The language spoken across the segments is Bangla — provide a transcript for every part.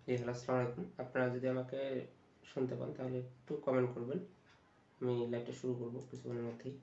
জি হ্যালো, আসসালামু আলাইকুম। আপনারা যদি আমাকে শুনতে পান তাহলে একটু কমেন্ট করবেন। আমি লাইভটা শুরু করব কিছুক্ষণের মধ্যেই।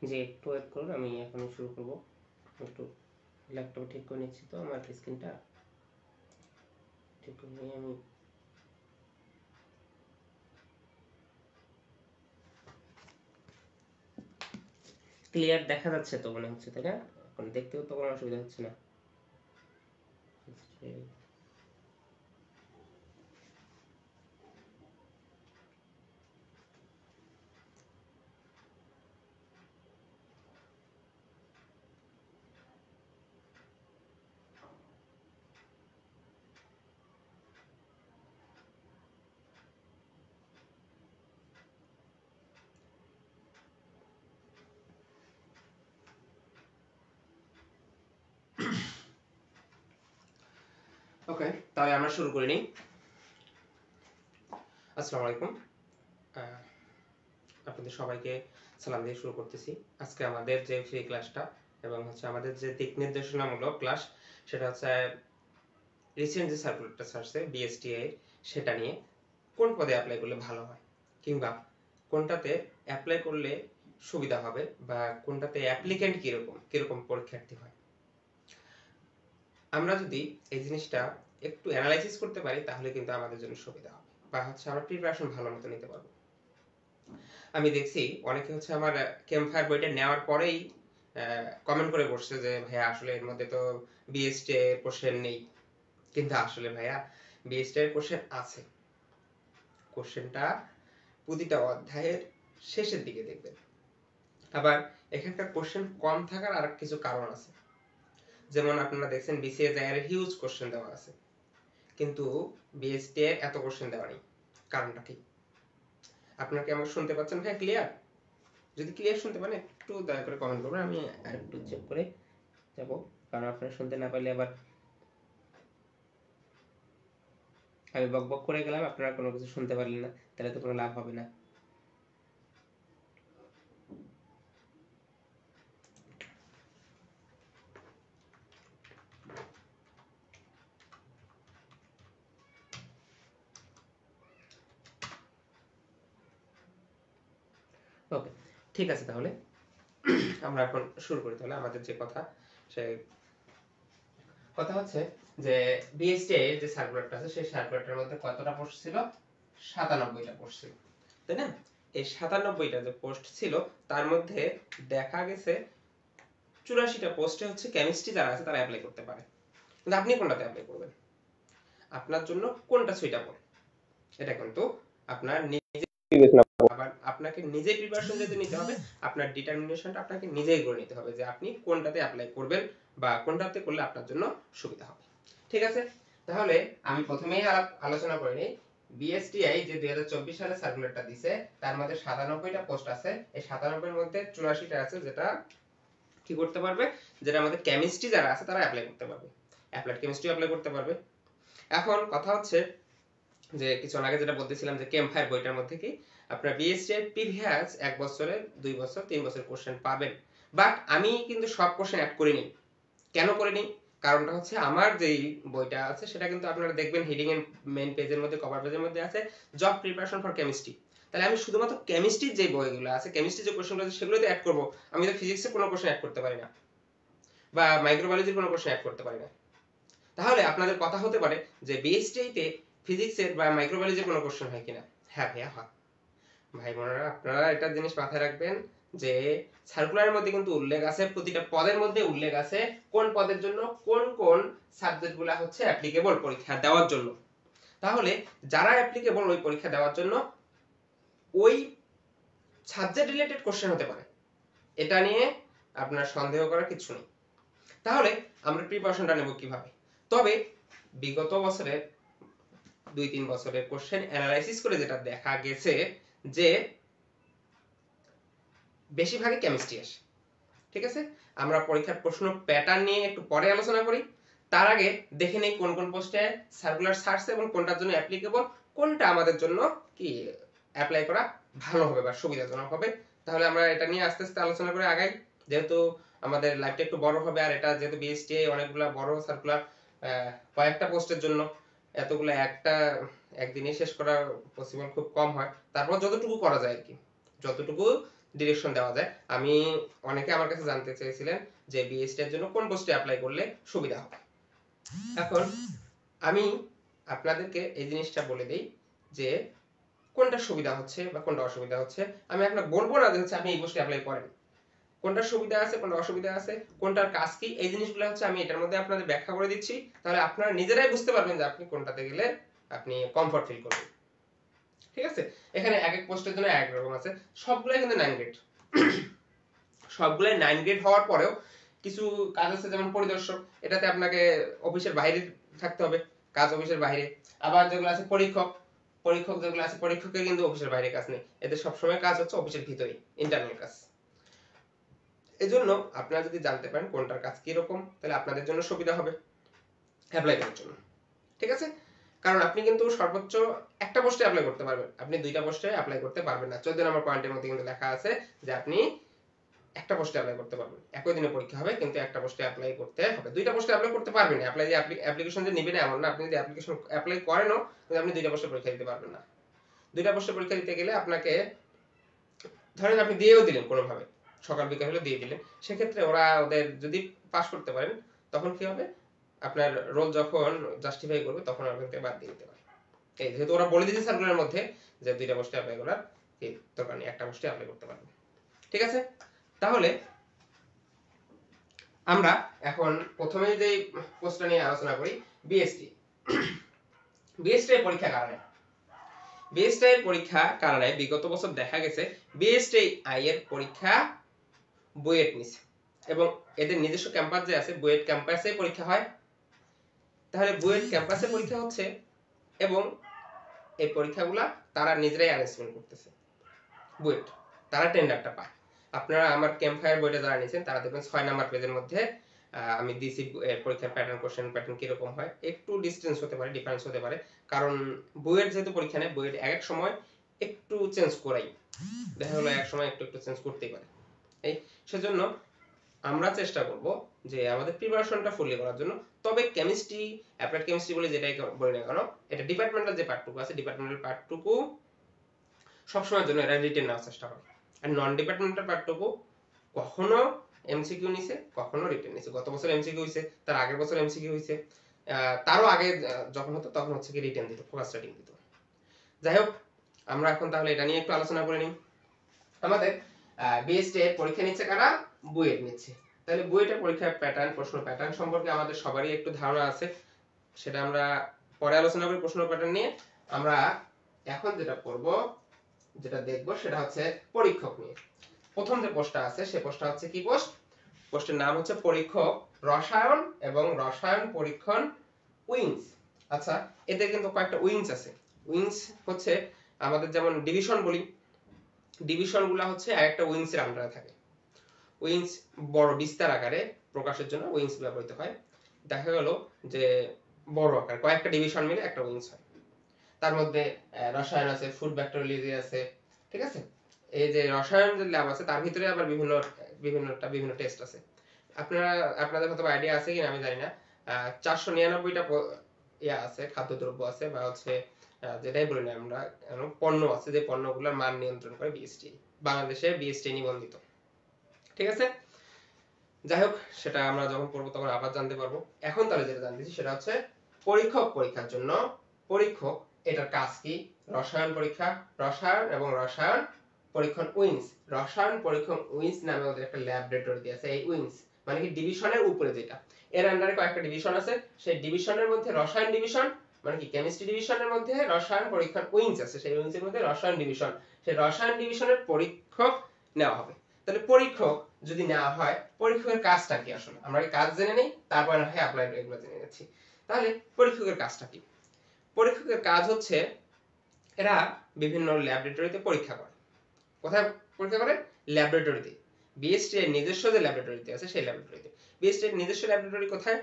জি একটু ওয়েট করুন, আমি এখনই শুরু করব। একটু ল্যাপটপ ঠিক করে নিচ্ছি, তো আমার স্ক্রিনটা ঠিক করে নিয়ে আমি ক্লিয়ার দেখা যাচ্ছে তো মনে হচ্ছে, তাই না? এখন দেখতেও তো কোনো অসুবিধা হচ্ছে না। ওকে, তাহলে আমরা শুরু করে নিই। আসসালামু আলাইকুম। আহ, আপনাদের সবাইকে সালাম দিয়ে শুরু করতেছি। আজকে আমাদের যে ফ্রি ক্লাসটা এবং হচ্ছে আমাদের যে দিক নির্দেশনামূলক ক্লাস, সেটা হচ্ছে রিসেন্ট যে সার্কুলারটা ছাড়ছে বিএসটিআই, সেটা নিয়ে কোন পদে অ্যাপ্লাই করলে ভালো হয়, কিংবা কোনটাতে অ্যাপ্লাই করলে সুবিধা হবে, বা কোনটাতে অ্যাপ্লিক্যান্ট কিরকম কিরকম পরীক্ষার্থী হয়। আমরা যদি এই জিনিসটা একটু অ্যানালাইসিস করতে পারি তাহলে কিন্তু আমাদের জন্য সুবিধা হবে, বা হচ্ছে আমরা প্রিপারেশন ভালো মতো নিতে পারবো। আমি দেখছি অনেকে হচ্ছে আমার ক্যাম্পফায়ার বইটা নেওয়ার পরেই কমেন্ট করে বসছে যে ভাইয়া আসলে এর মধ্যে তো বিএসটি এর কোশ্চেন নেই। কিন্তু আসলে ভাইয়া বিএসটি এর কোশ্চেন আছে। কোশ্চেনটা প্রতিটা অধ্যায়ের শেষের দিকে দেখবেন। আবার এখানকার কোশ্চেন কম থাকার আর কিছু কারণ আছে। যেমন আপনারা দেখছেন বিসিএস এর হিউজ কোশ্চেন দেওয়া আছে, কিন্তু বিএসটি এর এত কোশ্চেন দেওয়া নেই। কারণটা কি? আপনারা কি আমাকে শুনতে পাচ্ছেন ভাই ক্লিয়ার? যদি ক্লিয়ার শুনতে পারেন একটু দয়া করে কমেন্ট করবেন, আমি আরেকটু চেক করে যাব, কারণ আপনারা শুনতে না পারলে আবার আমি বক বক করে গেলাম, আপনারা কোনো কিছু শুনতে পারলেন না, তাহলে তো কোনো লাভ হবে না। ওকে, ঠিক আছে, তাহলে আমরা এখন শুরু করি। তাহলে আমাদের যে কথা, সে কথা হচ্ছে যে বিএসটি এর যে সার্কুলারটা আছে সেই সার্কুলারটার মধ্যে কতটা পোস্ট ছিল? 97টা পোস্ট ছিল, তাই না? এই 97টা যে পোস্ট ছিল তার মধ্যে দেখা গেছে 84টা পোস্টে হচ্ছে কেমিস্ট্রি যারা আছে তারা অ্যাপ্লাই করতে পারে। কিন্তু আপনি কোনটাতে অ্যাপ্লাই করবেন? আপনার জন্য কোনটা সুইটেবল এটা কিন্তু আপনার বিবেচনা করতে হবে। আবার আপনাকে নিজেই প্রিপারেশন যেতে নিতে হবে, আপনার ডিটারমিনেশনটা আপনাকে নিজেই করে নিতে হবে যে আপনি কোনটাতে অ্যাপ্লাই করবেন বা কোনটাতে করলে আপনার জন্য সুবিধা হবে। ঠিক আছে, তাহলে আমি প্রথমেই আলোচনা করে নিই। বিএসটিআই যে 2024 সালে সার্কুলারটা দিছে তার মধ্যে 97টা পোস্ট আছে। এই 97 এর মধ্যে 84টা আছে যেটা কি করতে পারবে, যেটা আমাদের কেমিস্ট্রি যারা আছে তারা অ্যাপ্লাই করতে পারবে, অ্যাপ্লাইড কেমিস্ট্রি অ্যাপ্লাই করতে পারবে। এখন কথা হচ্ছে যে কিছুক্ষণ আগে যেটা বলতেছিলাম যে ক্যাম্পফায়ার বইটার মধ্যে কি আপনার বিএসসি এর প্রিভিয়াস 1 বছরে 2 বছর 3 বছর কোশ্চেন পাবেন, বাট আমি কিন্তু সব কোশ্চেন অ্যাড করিনি। কেন করিনি? কারণটা হচ্ছে আমার যেই বইটা আছে সেটা কিন্তু আপনারা দেখবেন হেডিং এর মেইন পেজের মধ্যে, কভার পেজের মধ্যে আছে জব প্রিপারেশন ফর কেমিস্ট্রি। তাহলে আমি শুধুমাত্র কেমিস্ট্রির যে বইগুলো আছে, কেমিস্ট্রির যে কোশ্চেনগুলো আছে সেগুলোতে অ্যাড করব। আমি তো ফিজিক্সের কোনো কোশ্চেন অ্যাড করতে পারি না, বা মাইক্রোবায়োলজির কোনো কোশ্চেন অ্যাড করতে পারি না। তাহলে আপনাদের কথা হতে পারে যে বিএসটিতে ফিজিক্সের বা মাইক্রোবায়োলজির কোনো কোশ্চেন হয় কিনা। হ্যাঁ ভাইয়া হয়। ভাই বোনেরা, আপনারা একটা জিনিস মাথায় রাখবেন যে সার্কুলারের মধ্যে কিন্তু উল্লেখ আছে, প্রতিটা পদের মধ্যে উল্লেখ আছে কোন পদের জন্য কোন কোন সাবজেক্টগুলো হচ্ছে অ্যাপ্লিকেবল পরীক্ষা দেওয়ার জন্য। তাহলে যারা অ্যাপ্লিকেবল ওই পরীক্ষা দেওয়ার জন্য, ওই সাবজেক্ট রিলেটেড কোশ্চেন হতে পারে, এটা নিয়ে আপনার সন্দেহ করার কিছু নেই। তাহলে আমরা প্রিপারেশনটা নেব কিভাবে? তবে বিগত বছরের 2-3 বছরের কোশ্চেন অ্যানালাইসিস করে যেটা দেখা গেছে যে বেশিরভাগই কেমিস্ট্রি আসে। ঠিক আছে, আমরা পরীক্ষার প্রশ্ন প্যাটার্ন নিয়ে একটু পরে আলোচনা করি। তার আগে দেখে নেই কোন কোন পোস্টে সার্কুলার ছাড়ছে এবং কোনটার জন্য অ্যাপ্লিকেবল, কোনটা আমাদের জন্য কি অ্যাপ্লাই করা ভালো হবে বা সুবিধাজনক হবে। তাহলে আমরা এটা নিয়ে আস্তে আস্তে আলোচনা করে আগাই, যেহেতু আমাদের লাইফটা একটু বড় হবে, আর এটা যেহেতু বিএসটিআই অনেকগুলো বড় সার্কুলার, কয়েকটা পোস্টের জন্য এতগুলো একটা একদিনে শেষ করা পসিবল খুব কম হয়। তারপর যতটুকু করা যায় আর কি, যতটুকু ডিরেকশন দেওয়া যায়। আমি অনেকে আমার কাছে জানতে চেয়েছিলেন যে বিএসটি এর জন্য কোন পোস্টে অ্যাপ্লাই করলে সুবিধা হবে। এখন আমি আপনাদেরকে এই জিনিসটা বলে দেই যে কোনটা সুবিধা হচ্ছে বা কোনটা অসুবিধা হচ্ছে। আমি আপনাকে বলবো না যে হচ্ছে আপনি এই পোস্টে অ্যাপ্লাই করেন। কোনটা সুবিধা আছে কোনটা অসুবিধা আছে, কোনটার কাজ কি, এই জিনিসগুলো হচ্ছে আমি এটার মধ্যে আপনাদের ব্যাখ্যা করে দিচ্ছি। তাহলে আপনারা নিজেরাই বুঝতে পারবেন যে আপনি কোনটাতে গেলে আপনি কমফর্ট ফিল করবেন। ঠিক আছে, এখানে এক এক পোস্টের জন্য এক রকম আছে, সবগুলাই কিন্তু 9 গ্রেড। সবগুলাই 9 গ্রেড হওয়ার পরেও কিছু কাজ আছে, যেমন পরিদর্শক, এটাতে আপনাকে অফিসের বাইরে থাকতে হবে, কাজ অফিসের বাইরে। আবার যেগুলো আছে পরীক্ষক, পরীক্ষক যেগুলো আছে পরীক্ষকের কিন্তু অফিসের বাইরে কাজ নেই, এদের সবসময় কাজ হচ্ছে অফিসের ভিতরেই, ইন্টারনাল কাজ। এজন্য আপনারা যদি জানতে পারেন কোনটার কাজ কি রকম, তাহলে আপনাদের জন্য সুবিধা হবে অ্যাপ্লাই করার জন্য। ঠিক আছে, কারণ আপনি কিন্তু সর্বোচ্চ একটা পোস্টে অ্যাপ্লাই করতে পারবেন, আপনি দুইটা পোস্টে অ্যাপ্লাই করতে পারবেন না। 14 নম্বর পয়েন্টের মধ্যে কিন্তু লেখা আছে যে আপনি একটা পোস্টে অ্যাপ্লাই করতে পারবেন, একই দিনে পরীক্ষা হবে কিন্তু একটা পোস্টে অ্যাপ্লাই করতে হবে। দুইটা পোস্টে অ্যাপ্লাই করতে পারবেন না, অ্যাপ্লিকেশন যে নেবেন এমন না, আপনি যদি অ্যাপ্লিকেশন অ্যাপ্লাই করেনও কিন্তু আপনি দুইটা পোস্টে পরীক্ষা দিতে পারবেন না। দুইটা পোস্টে পরীক্ষা দিতে গেলে আপনাকে, ধরেন আপনি দিয়েও দিলেন কোনোভাবে, সকাল বিকাল হলে দিয়ে দিলেন, সেক্ষেত্রে ওরা ওদের যদি পাস করতে পারেন তখন কি হবে, আপনার রোল যখন জাস্টিফাই করবে তখন আপনাকে বাদ দিয়ে দিতে পারে। এই যেহেতু ওরা বলে দিয়েছে সার্কুলারের মধ্যে যে দুইটা পোস্টে অ্যাপ্লাই করার কি দরকার নেই, একটা পোস্টে অ্যাপ্লাই করতে পারবেন। ঠিক আছে, তাহলে আমরা এখন প্রথমে যে পোস্টটা নিয়ে আলোচনা করি, বিএসটি। বিএসটি এর পরীক্ষা কারণে, বিএসটি এর পরীক্ষা কারণে বিগত বছর দেখা গেছে বিএসটি আই এর পরীক্ষা বুয়েট নিছে এবং এদের নিজস্ব ক্যাম্পাস যে আছে বুয়েট ক্যাম্পাসে পরীক্ষা হয়। তাহলে বুয়েট ক্যাম্পাসে পরীক্ষা হচ্ছে এবং এই পরীক্ষাগুলা তারা নিজেরাই অ্যারেঞ্জমেন্ট করতেছে, বুয়েট তারা টেন্ডারটা পায়। আপনারা আমার ক্যাম্পফায়ার বইটা যারা নিয়েছেন তারা দেখবেন 6 নাম্বার পেজের মধ্যে আমি দিছি পরীক্ষার প্যাটার্ন, কোশ্চেন প্যাটার্ন কিরকম হয়, একটু ডিসটেন্স হতে পারে, ডিফারেন্স হতে পারে, কারণ বুয়েট যেহেতু পরীক্ষা নেয় বুয়েট এক এক সময় একটু চেঞ্জ করাই, দেখা গেলো এক সময় একটু একটু চেঞ্জ করতেই পারে। এই সেজন্য আমরা চেষ্টা করব যে আমাদের প্রিপারেশনটা ফুললি করার জন্য। তবে কেমিস্ট্রি, অ্যাপ্লাইড কেমিস্ট্রি বলে যেটাই বলি না কেন, এটা ডিপার্টমেন্টাল যে পার্টটুকু আছে, ডিপার্টমেন্টাল পার্টটুকু সবসময়ের জন্য এরা রিটেন নেওয়ার চেষ্টা করে। আর নন ডিপার্টমেন্টাল পার্টটুকু কখনো এমসিকিউ নিছে, কখনো রিটেন নিছে। গত বছর এমসিকিউ হইছে, তার আগের বছর এমসিকিউ হইছে, তারও আগে যখন হতো তখন হচ্ছে কি রিটেন দিত, ফোকাস রাইটিং দিত। যাই হোক, আমরা এখন তাহলে এটা নিয়ে একটু আলোচনা করে নিই। আমাদের বিএসটি এর পরীক্ষা নিচ্ছে কারা, বুয়েট নিচ্ছে। তাহলে বুয়েটের পরীক্ষার প্যাটার্ন, প্রশ্ন প্যাটার্ন সম্পর্কে আমাদের সবারই একটু ধারণা আছে, সেটা আমরা পরে আলোচনা করি। প্রশ্ন প্যাটার্ন নিয়ে আমরা এখন যেটা করব, যেটা দেখব সেটা হচ্ছে পরীক্ষক নিয়ে। প্রথম যে পোস্টটা আছে সেই পোস্টটা হচ্ছে কি পোস্ট, পোস্টের নাম হচ্ছে পরীক্ষক রসায়ন এবং রসায়ন পরীক্ষণ উইংস। আচ্ছা, এদের কিন্তু কয়েকটা উইংস আছে। উইংস হচ্ছে আমাদের যেমন ডিভিশন বলি, ডিভিশনগুলো হচ্ছে আরেকটা উইংসের আন্ডারে থাকে। উইংস বড় বিস্তার আকারে প্রকাশের জন্য উইংস ব্যবহৃত হয়। দেখা গেল যে বড় আকার কয়েকটা ডিভিশন মিলে একটা উইংস হয়। তার মধ্যে রসায়ন আছে, ফুড ব্যাকটেরিওলজি আছে, ঠিক আছে। এই যে রসায়ন যে ল্যাব আছে তার ভিতরে আবার বিভিন্ন টেস্ট আছে। আপনাদের হয়তো আইডিয়া আছে কিনা আমি জানি না, 499টা ইয়া আছে, খাদ্যদ্রব্য আছে বা হচ্ছে যেটাই বলি না আমরা, পণ্য আছে, যে পণ্যগুলোর মান নিয়ন্ত্রণ করে বিএসটি, বাংলাদেশে বিএসটি নিবন্ধিত। ঠিক আছে, যাই হোক, সেটা আমরা যখন পড়বো তখন আবার জানতে পারবো। এখন তাহলে যেটা জানতেছি সেটা হচ্ছে পরীক্ষক পরীক্ষার জন্য পরীক্ষক এটার কাজ কি, রসায়ন পরীক্ষা, রসায়ন এবং রসায়ন পরীক্ষণ উইংস। রসায়ন পরীক্ষণ উইংস নামে ওদের একটা ল্যাবরেটরি আছে। এই উইংস মানে কি ডিভিশনের উপরে, যেটা এর আন্ডারে কয়েকটা ডিভিশন আছে, সেই ডিভিশনের মধ্যে রসায়ন ডিভিশন মানে কি কেমিস্ট্রি ডিভিশনের মধ্যে রসায়ন পরীক্ষণ উইংস আছে, সেই উইংসের মধ্যে রসায়ন ডিভিশন, সেই রসায়ন ডিভিশনের পরীক্ষক নেওয়া হবে। তাহলে পরীক্ষক যদি নেওয়া হয়, পরীক্ষকের কাজটা কি আসলে আমরা কাজ জেনে নেই, তারপর না হয় অ্যাপ্লাইড এগুলো জেনে নিচ্ছি। তাহলে পরীক্ষকের কাজটা কি, পরীক্ষকের কাজ হচ্ছে এরা বিভিন্ন ল্যাবরেটরিতে পরীক্ষা করে। কোথায় পরীক্ষা করে, ল্যাবরেটরিতে। বিএসটি এর নিজস্ব যে ল্যাবরেটরিতে আছে সেই ল্যাবরেটরিতে। বিএসটি এর নিজস্ব ল্যাবরেটরি কোথায়,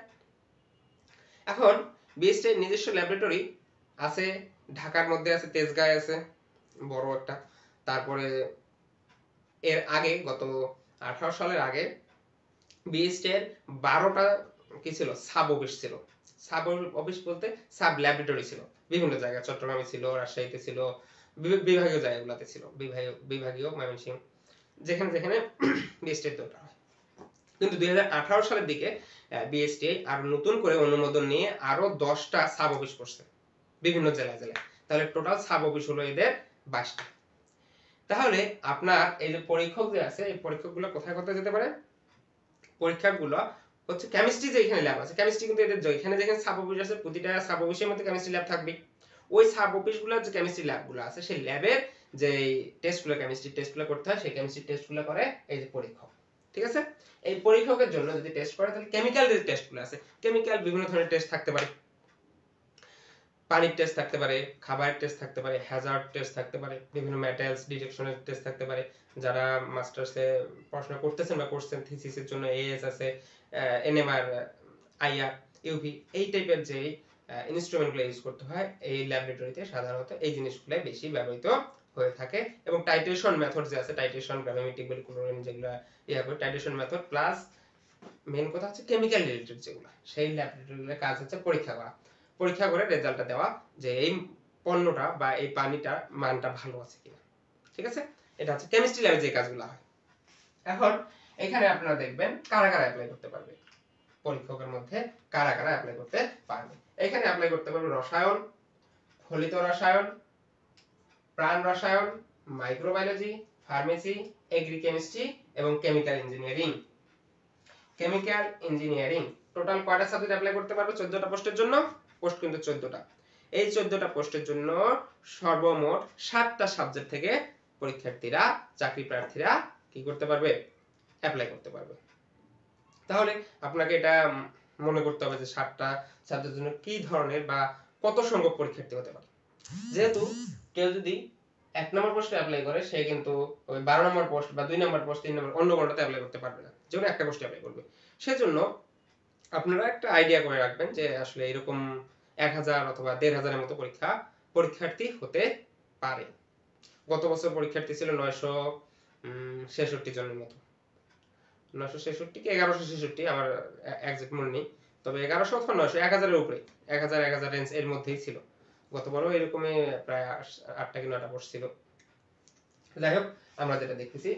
এখন বিএসটি এর নিজস্ব ল্যাবরেটরি আছে ঢাকার মধ্যে আছে, তেজগাঁয়ে আছে বড় একটা। তারপরে এর আগে গত 18 সালের আগে বিএসটি এর 12টা কি ছিল, সাব অফিস ছিল। সাব অফিস বলতে সাব ল্যাবরেটরি ছিল বিভিন্ন জায়গায়, চট্টগ্রামে ছিল, রাজশাহীতে ছিল, বিভাগীয় জায়গাগুলোতে ছিল, বিভাগীয় ময়মনসিংহ, যেখানে যেখানে বিএসটি এর দরকার হয়। কিন্তু 2018 সালের দিকে বিএসটি আর নতুন করে অনুমোদন নিয়ে আরো 10টা সাব অফিস করছে বিভিন্ন জেলায় জেলায়। তাহলে টোটাল সাব অফিস হলো এদের 22টা। তাহলে আপনার এই যে পরীক্ষক যে আছে, এই পরীক্ষকগুলো কোথায় কোথায় যেতে পারে, পরীক্ষাগুলো হচ্ছে কেমিস্ট্রি যে এখানে ল্যাব আছে, কেমিস্ট্রি কিন্তু এদের যেখানে যেখানে সাব অফিস আছে প্রতিটা সাব অফিসের মধ্যে কেমিস্ট্রি ল্যাব থাকবে। ওই সাব অফিসগুলোর যে কেমিস্ট্রি ল্যাবগুলো আছে সেই ল্যাবের যে টেস্টগুলো, কেমিস্ট্রি টেস্টগুলো করতে হয়, সেই কেমিস্ট্রি টেস্টগুলো করে এই যে পরীক্ষক। ঠিক আছে, এই পরীক্ষকের জন্য যদি টেস্ট করে তাহলে কেমিক্যাল যে টেস্টগুলো আছে, কেমিক্যাল বিভিন্ন ধরনের টেস্ট থাকতে পারে, পানির টেস্ট থাকতে পারে, খাবারের টেস্ট থাকতে পারে, হ্যাজার্ড টেস্ট থাকতে পারে, বিভিন্ন মেটালস ডিটেকশনের টেস্ট থাকতে পারে। যারা মাস্টার্সে পড়াশোনা করতেছেন বা করছেন থিসিসের জন্য এএস আছে, এনএমআর, আইআর, ইউভি, এই টাইপের যে ইনস্ট্রুমেন্টগুলো ইউজ করতে হয় এই ল্যাবরেটরিতে সাধারণত এই জিনিসগুলো বেশি ব্যবহৃত হয়ে থাকে এবং টাইট্রেশন মেথড যে আছে টাইট্রেশন গ্রাভিমেট্রিক বলি ক্লোরিন যেগুলো করে টাইট্রেশন মেথড প্লাস মেইন কথা হচ্ছে কেমিক্যাল রিলেটেড যেগুলো সেই ল্যাবরেটরির কাজ হচ্ছে পরীক্ষা করে রেজাল্টটা দেওয়া যে এই পণ্যটা বা এই পানিটা মানটা ভালো আছে কিনা ঠিক আছে এটা হচ্ছে কেমিস্ট্রি ল্যাবে যে কাজগুলো হয় এখন এখানে আপনারা দেখবেন কারা কারা অ্যাপ্লাই করতে পারবে পরীক্ষকের মধ্যে কারা কারা অ্যাপ্লাই করতে পারবে এখানে অ্যাপ্লাই করতে পারবে রসায়ন ফলিত রসায়ন প্রাণ রসায়ন মাইক্রোবায়োলজি ফার্মেসি এগ্রিকেমিস্ট্রি এবং কেমিক্যাল ইঞ্জিনিয়ারিং টোটাল কয়টা সাবজেক্ট অ্যাপ্লাই করতে পারবে 14টা পোস্টের জন্য পোস্ট কিন্তু 14টা এই 14টা পোস্টের জন্য সর্বমোট 7টা সাবজেক্ট থেকে পরীক্ষার্থীরা চাকরি প্রার্থীরা কি করতে পারবে অ্যাপ্লাই করতে পারবে তাহলে আপনাকে এটা মনে করতে হবে যে 7টা সাবজেক্টের জন্য কি ধরনের বা কত সংখ্যক পরীক্ষার্থী হতে পারে যেহেতু কেউ যদি 1 নম্বর পোস্টে অ্যাপ্লাই করে সে কিন্তু ওই 12 নম্বর পোস্ট বা 2 নম্বর পোস্ট 3 নম্বর অন্য কোনটাতে অ্যাপ্লাই করতে পারবে না যেকোনো একটা পোস্টে অ্যাপ্লাই করবে সেজন্য আপনারা একটা আইডিয়া করে রাখবেন যে আসলে এরকম 1000 অথবা 1500 এর মতো পরীক্ষার্থী হতে পারে গত বছর পরীক্ষার্থী ছিল 966 জনের মতো 966 কি 1166 আমার এক্সাক্ট মনে নেই তবে 1100 অথবা 900 1000 এর উপরে 1000 রেঞ্জ এর মধ্যেই ছিল গতবারও এরকমই প্রায় 8টা কি 9টা পোস্ট ছিল যাই হোক আমরা যেটা দেখতেছি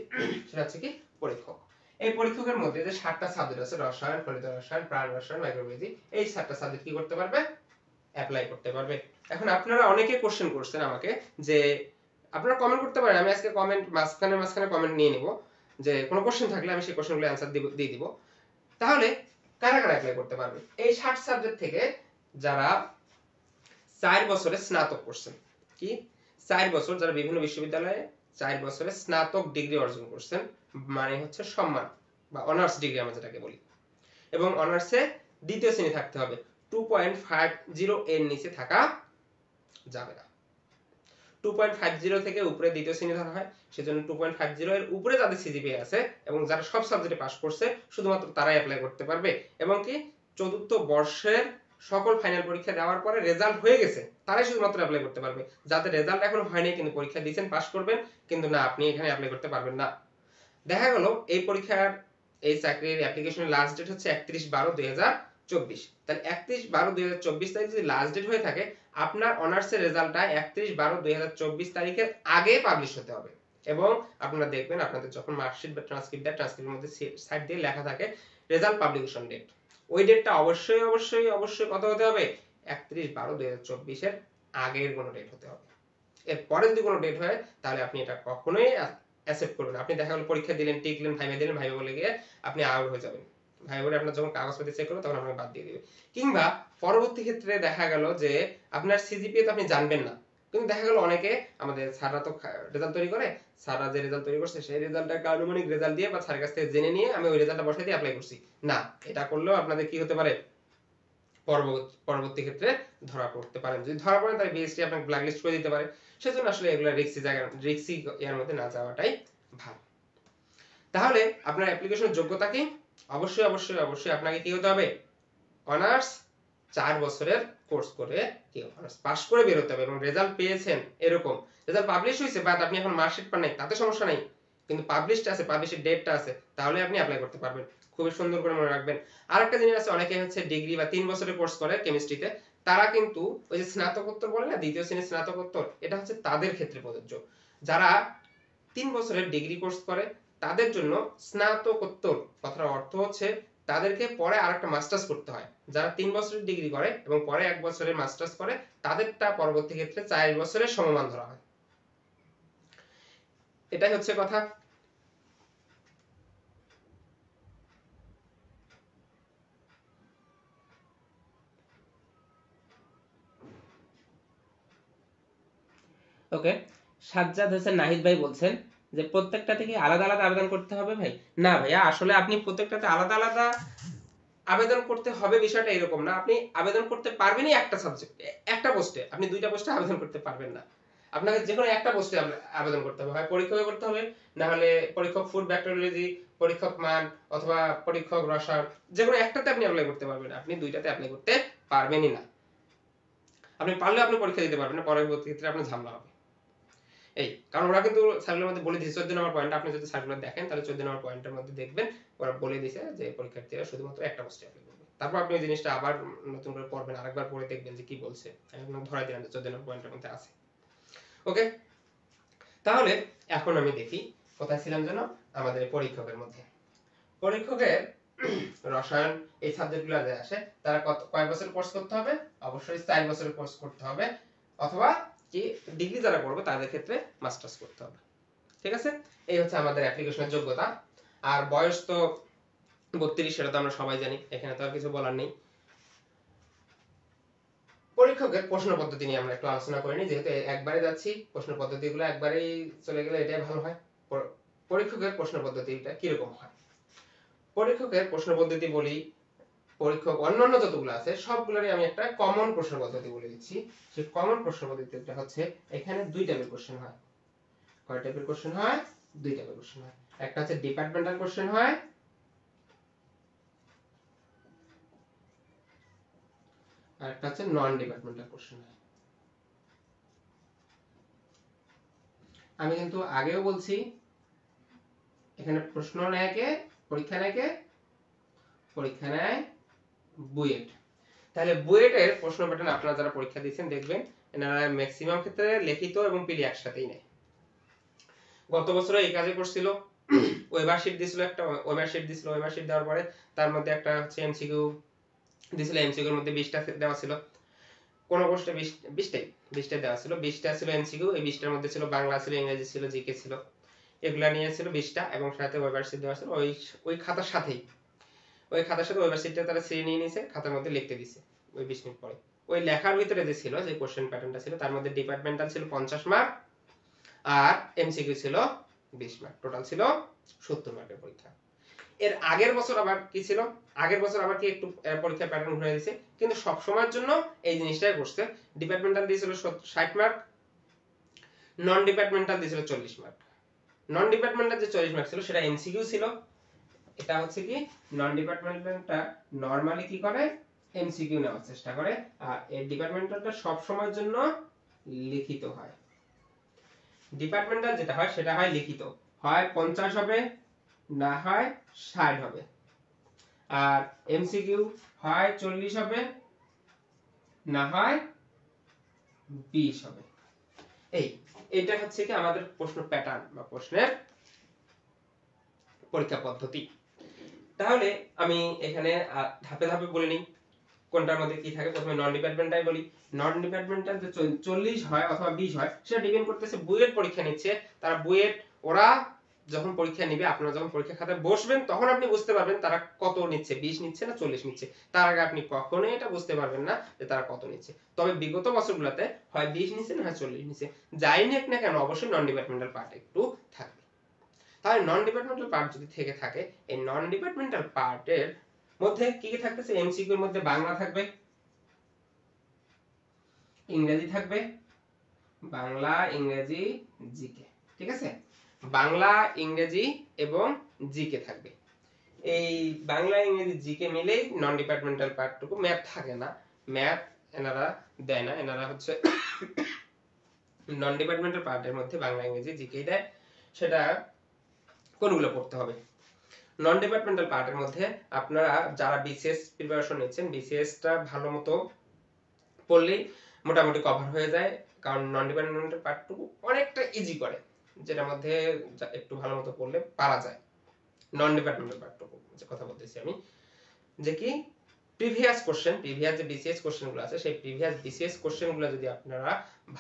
সেটা হচ্ছে কি পরীক্ষক এই পরীক্ষকের মধ্যে যে 7টা সাবজেক্ট আছে রসায়ন ফলিত রসায়ন প্রাণ রসায়ন মাইক্রোবায়োলজি এই 7টা সাবজেক্ট কি করতে পারবে অ্যাপ্লাই করতে পারবে এখন আপনারা অনেকে কোশ্চেন করছেন আমাকে যে আপনারা কমেন্ট করতে পারেন আমি আজকে কমেন্ট মাঝখানে কমেন্ট নিয়ে নিব যে কোনো কোশ্চেন থাকলে আমি সেই কোশ্চেনগুলো অ্যানসার দিয়ে দিব তাহলে কারা কারা অ্যাপ্লাই করতে পারবে এই 60 সাবজেক্ট থেকে যারা 4 বছরে স্নাতক করছেন কি 4 বছর যারা বিভিন্ন বিশ্ববিদ্যালয়ে 4 বছরে স্নাতক ডিগ্রি অর্জন করছেন মানে হচ্ছে সম্মান বা অনার্স ডিগ্রি আমরা যেটাকে বলি এবং অনার্সে দ্বিতীয় শ্রেণী থাকতে হবে 2.50 এর নিচে থাকা যাবে না 2.50 থেকে উপরে দ্বিতীয় শ্রেণী ধরা হয় সেজন্য 2.50 এর উপরে যাদের সিজিপিএ আছে এবং যারা সব সাবজেক্টে পাস করছে শুধুমাত্র তারাই অ্যাপ্লাই করতে পারবে এবং কি চতুর্থ বর্ষের সকল ফাইনাল পরীক্ষা দেওয়ার পরে রেজাল্ট হয়ে গেছে তারাই শুধুমাত্র অ্যাপ্লাই করতে পারবে যাদের রেজাল্ট এখনো হয়নি কিন্তু পরীক্ষা দিয়েছেন পাস করবেন কিন্তু না আপনি এখানে অ্যাপ্লাই করতে পারবেন না দেখা গেল এই পরীক্ষার এই চাকরির অ্যাপ্লিকেশনের লাস্ট ডেট হচ্ছে 31/12/2024 তাহলে 31/12/2024 তারিখ যদি লাস্ট ডেট হয়ে থাকে আপনার অনার্সের রেজাল্টটা 31/12/2024 তারিখের আগে পাবলিশ হতে হবে এবং আপনারা দেখবেন আপনাদের যখন মার্কশিট বা ট্রান্সক্রিপ্ট দেয় ট্রান্সক্রিপ্টের মধ্যে সাইড দিয়ে লেখা থাকে রেজাল্ট পাবলিকেশন ডেট ওই ডেটটা অবশ্যই কত হতে হবে 31/12/2024 এর আগের কোনো ডেট হতে হবে এর পরে যদি কোনো ডেট হয় তাহলে আপনি এটা কখনোই অ্যাকসেপ্ট করবেন আপনি দেখা গেল পরীক্ষা দিলেন টিকলেন ভাইবা দিলেন ভাইবা বলে গিয়ে আপনি আউট হয়ে যাবেন ভাইবা বলে আপনার যখন কাগজপত্র চেক করবে তখন আপনাকে বাদ দিয়ে দিবে কিংবা পরবর্তী ক্ষেত্রে দেখা গেল যে আপনার সিজিপিএ তো আপনি জানবেন না কিন্তু দেখা গেল অনেকে আমাদের স্যাররা তো রেজাল্ট তৈরি করে স্যাররা যে রেজাল্ট তৈরি করছে সেই রেজাল্টটাকে আনুমানিক রেজাল্ট দিয়ে বা স্যারের কাছ থেকে জেনে নিয়ে আমি ওই রেজাল্টটা বসাই দিয়ে অ্যাপ্লাই করছি না এটা করলেও আপনাদের কি হতে পারে পরবর্তী ক্ষেত্রে ধরা পড়তে পারেন যদি ধরা পড়েন তাহলে বিএসটি আপনাকে ব্ল্যাকলিস্ট করে দিতে পারে সেজন্য আসলে এগুলা রিস্কি এর মধ্যে না যাওয়াটাই ভালো তাহলে আপনার অ্যাপ্লিকেশনের যোগ্যতা কি অবশ্যই আপনাকে কি হতে হবে অনার্স 4 বছরের কোর্স করে কি অনার্স পাস করে বের হতে হবে এবং রেজাল্ট পেয়েছেন এরকম রেজাল্ট পাবলিশ হয়েছে বাট আপনি এখন মার্কশিট পান নাই তাতে সমস্যা নাই কিন্তু পাবলিশড আছে পাবলিশের ডেটটা আছে তাহলে আপনি অ্যাপ্লাই করতে পারবেন খুবই সুন্দর করে মনে রাখবেন আরেকটা জিনিস আছে অনেকে হচ্ছে ডিগ্রি বা 3 বছরের কোর্স করে কেমিস্ট্রিতে তারা কিন্তু ওই যে স্নাতকোত্তর বলে না দ্বিতীয় শ্রেণীর স্নাতকোত্তর এটা হচ্ছে তাদের ক্ষেত্রে প্রযোজ্য যারা 3 বছরের ডিগ্রি কোর্স করে তাদের জন্য স্নাতকোত্তর কথার অর্থ হচ্ছে তাদেরকে পরে আরেকটা মাস্টার্স করতে হয় যারা 3 বছরের ডিগ্রি করে এবং পরে 1 বছরের মাস্টার্স করে তাদেরটা পরবর্তী ক্ষেত্রে 4 বছরের সমমান ধরা হয় এটাই হচ্ছে কথা ওকে সাজ্জাদ হোসেন নাহিদ ভাই বলছেন যে প্রত্যেকটা থেকে আলাদা আলাদা আবেদন করতে হবে ভাই না ভাইয়া আসলে আপনি প্রত্যেকটাতে আলাদা আলাদা আবেদন করতে হবে বিষয়টা এরকম না আপনি আবেদন করতে পারবেনই একটা সাবজেক্টে একটা পোস্টে আপনি দুইটা পোস্টে আবেদন করতে পারবেন না আপনাকে যে কোনো একটা পোস্টে আবেদন করতে হবে হয় পরীক্ষকে করতে হবে না হলে পরীক্ষক ফুড ব্যাকটেরিওলজি পরীক্ষক মান অথবা পরীক্ষক রসায়ন যে কোনো একটাতে আপনি অ্যাপ্লাই করতে পারবেন আপনি দুইটাতে অ্যাপ্লাই করতে পারবেনই না আপনি পারলে আপনি পরীক্ষা দিতে পারবেন না, পরবর্তী ক্ষেত্রে আপনার ঝামেলা হবে। এই কারণ ওরা কিন্তু সার্কুলার মধ্যে বলে দিয়েছে 14 নম্বর পয়েন্ট, আপনি যদি সার্কুলার দেখেন তাহলে 14 নম্বর পয়েন্টের মধ্যে দেখবেন ওরা বলে দিয়েছে যে পরীক্ষার্থীরা শুধুমাত্র একটা প্রশ্ন অ্যাপ্লাই করবে। তারপর আপনি ওই জিনিসটা আবার নতুন করে পড়বেন, আরেকবার পড়ে দেখবেন যে কি বলছে, একদম ধরাই দিলাম যে 14 নম্বর পয়েন্টের মধ্যে আছে। ওকে, তাহলে এখন আমি দেখি কোথায় ছিলাম যেন, আমাদের পরীক্ষকের মধ্যে। পরীক্ষকের রসায়ন এই সাবজেক্টগুলো যে আসে তারা কয় বছর কোর্স করতে হবে? অবশ্যই 4 বছরের কোর্স করতে হবে, অথবা কি ডিগ্রি যারা করবে তাদের ক্ষেত্রে মাস্টার্স করতে হবে। ঠিক আছে, এই হচ্ছে আমাদের অ্যাপ্লিকেশনের যোগ্যতা। আর বয়স তো 32, সেটা তো আমরা সবাই জানি, এখানে তো আর কিছু বলার নেই। পরীক্ষকের প্রশ্ন পদ্ধতি নিয়ে আমরা একটু আলোচনা করে নিই, যেহেতু একবারে যাচ্ছি, প্রশ্ন পদ্ধতিগুলো একবারেই চলে গেলে এটাই ভালো হয়। পরীক্ষকের প্রশ্ন পদ্ধতিটা কিরকম হয়? পরীক্ষকের প্রশ্ন পদ্ধতি বলি, পরীক্ষক অন্যান্য যতগুলো আছে সবগুলোরই আমি একটা কমন প্রশ্ন পদ্ধতি বলে দিচ্ছি। সেই কমন প্রশ্ন পদ্ধতিটা হচ্ছে এখানে 2 টাইপের কোশ্চেন হয়। কয় টাইপের কোশ্চেন হয়? 2 টাইপের কোশ্চেন হয়। একটা হচ্ছে ডিপার্টমেন্টাল কোশ্চেন হয়, আর একটা হচ্ছে নন ডিপার্টমেন্টাল কোশ্চেন হয়। আমি কিন্তু আগেও বলছি এখানে প্রশ্ন নেয় কে? পরীক্ষা নেয় কে? পরীক্ষা নেয় বুয়েট। তাহলে বুয়েটের প্রশ্ন প্যাটার্ন আপনারা যারা পরীক্ষা দিয়েছেন দেখবেন এনারা ম্যাক্সিমাম ক্ষেত্রে লিখিত এবং পিডি একসাথেই নেয়। গত বছর এই কাজে করছিল, ওয়েবার শিট দিছিল, একটা ওয়েবার শিট দিছিল, ওয়েবার শিট দেওয়ার পরে তার মধ্যে একটা হচ্ছে এমসিকিউ দিছিল, এমসিকিউর মধ্যে 20টা দেওয়া ছিল, কোন কোর্সে 20টা দেওয়া ছিল, 20টা ছিল এমসিকিউ, এই 20টার মধ্যে ছিল বাংলা ছিল, ইংরেজি ছিল, জিকে ছিল, এগুলা নিয়ে ছিল 20টা, এবং সাথে ওয়েবার শিট দেওয়া ছিল। ওই খাতার সাথেই, ওই খাতার সাথে ওয়েবার শিটটা তারা ছিঁড়ে নিয়ে নিয়েছে, খাতার মধ্যে লিখতে দিছে ওই 20 মিনিট পরে। ওই লেখার ভিতরে যে ছিল, যে কোশ্চেন প্যাটার্নটা ছিল, তার মধ্যে ডিপার্টমেন্টাল ছিল 50 মার্ক আর এমসিকিউ ছিল 20 মার্ক, টোটাল ছিল 70 মার্কের পরীক্ষা। এর আগের বছর আবার কি ছিল? আগের বছর আবার কি একটু পরীক্ষার প্যাটার্ন ঘুরে দিয়েছে, কিন্তু সব সময়ের জন্য এই জিনিসটাই করছে। ডিপার্টমেন্টাল দিয়েছিল 60 মার্ক, নন ডিপার্টমেন্টাল দিয়েছিল 40 মার্ক। নন ডিপার্টমেন্টাল যে 40 মার্ক ছিল সেটা এমসিকিউ ছিল। এটা হচ্ছে কি নন ডিপার্টমেন্টালটা নরমালি কি করে? এমসিকিউ নেওয়ার চেষ্টা করে, আর এই ডিপার্টমেন্টালটা সব সময়ের জন্য লিখিত হয়। ডিপার্টমেন্টাল যেটা হয় সেটা হয় লিখিত, হয় 50 হবে, না হয় 60 হবে। আর এমসিকিউ হয় 40 হবে, না হয় 20 হবে। এইটা হচ্ছে কি আমাদের প্রশ্ন প্যাটার্ন বা প্রশ্নের পরীক্ষা পদ্ধতি। তাহলে আমি এখানে ধাপে ধাপে বলে নিই কোনটার মধ্যে কি থাকে। প্রথমে নন ডিপার্টমেন্টাল বলি। নন ডিপার্টমেন্টাল যে 40 হয় অথবা 20 হয় সেটা ডিপেন্ড করতেছে বুয়েট পরীক্ষা নিচ্ছে, তারা বুয়েট, ওরা যখন পরীক্ষা নিবে, আপনারা যখন পরীক্ষা খাতায় বসবেন তখন আপনি বুঝতে পারবেন তারা কত নিচ্ছে, 20 নিচ্ছে না 40 নিচ্ছে। তার আগে আপনি কখনোই এটা বুঝতে পারবেন না যে তারা কত নিচ্ছে। তবে বিগত বছরগুলোতে হয় 20 নিচ্ছে না হয় 40 নিচ্ছে, যাই নিক না কেন অবশ্যই নন ডিপার্টমেন্টাল পার্ট একটু থাকবে। তাহলে নন ডিপার্টমেন্টাল পার্ট যদি থেকে থাকে, এই নন ডিপার্টমেন্টাল পার্টের মধ্যে কি কি থাকতেছে? এমসিকিউ এর মধ্যে বাংলা থাকবে, ইংরেজি থাকবে, বাংলা, ইংরেজি, জিকে। ঠিক আছে, বাংলা, ইংরেজি এবং জিকে থাকবে। এই বাংলা, ইংরেজি, জিকে মিলেই নন ডিপার্টমেন্টাল পার্টটুকু। ম্যাথ থাকে না, ম্যাথ এনারা দেয় না, এনারা হচ্ছে নন ডিপার্টমেন্টাল পার্টের মধ্যে বাংলা, ইংরেজি, জিকে দেয়। সেটা কোনগুলো পড়তে হবে? নন ডিপার্টমেন্টাল পার্টের মধ্যে আপনারা যারা বিসিএস প্রিপারেশন নিচ্ছেন, বিসিএসটা ভালো মতো পড়লেই মোটামুটি কভার হয়ে যায়, কারণ নন ডিপার্টমেন্টাল পার্টটুকু অনেকটা ইজি করে, যেটার মধ্যে একটু ভালো মতো পড়লে পারা যায়। নন ডিপার্টমেন্টাল পার্টটুকু যে কথা বলতেছি আমি, যে কি প্রিভিয়াস কোশ্চেন, প্রিভিয়াস যে বিসিএস কোশ্চেনগুলো আছে সেই প্রিভিয়াস বিসিএস কোশ্চেনগুলো যদি আপনারা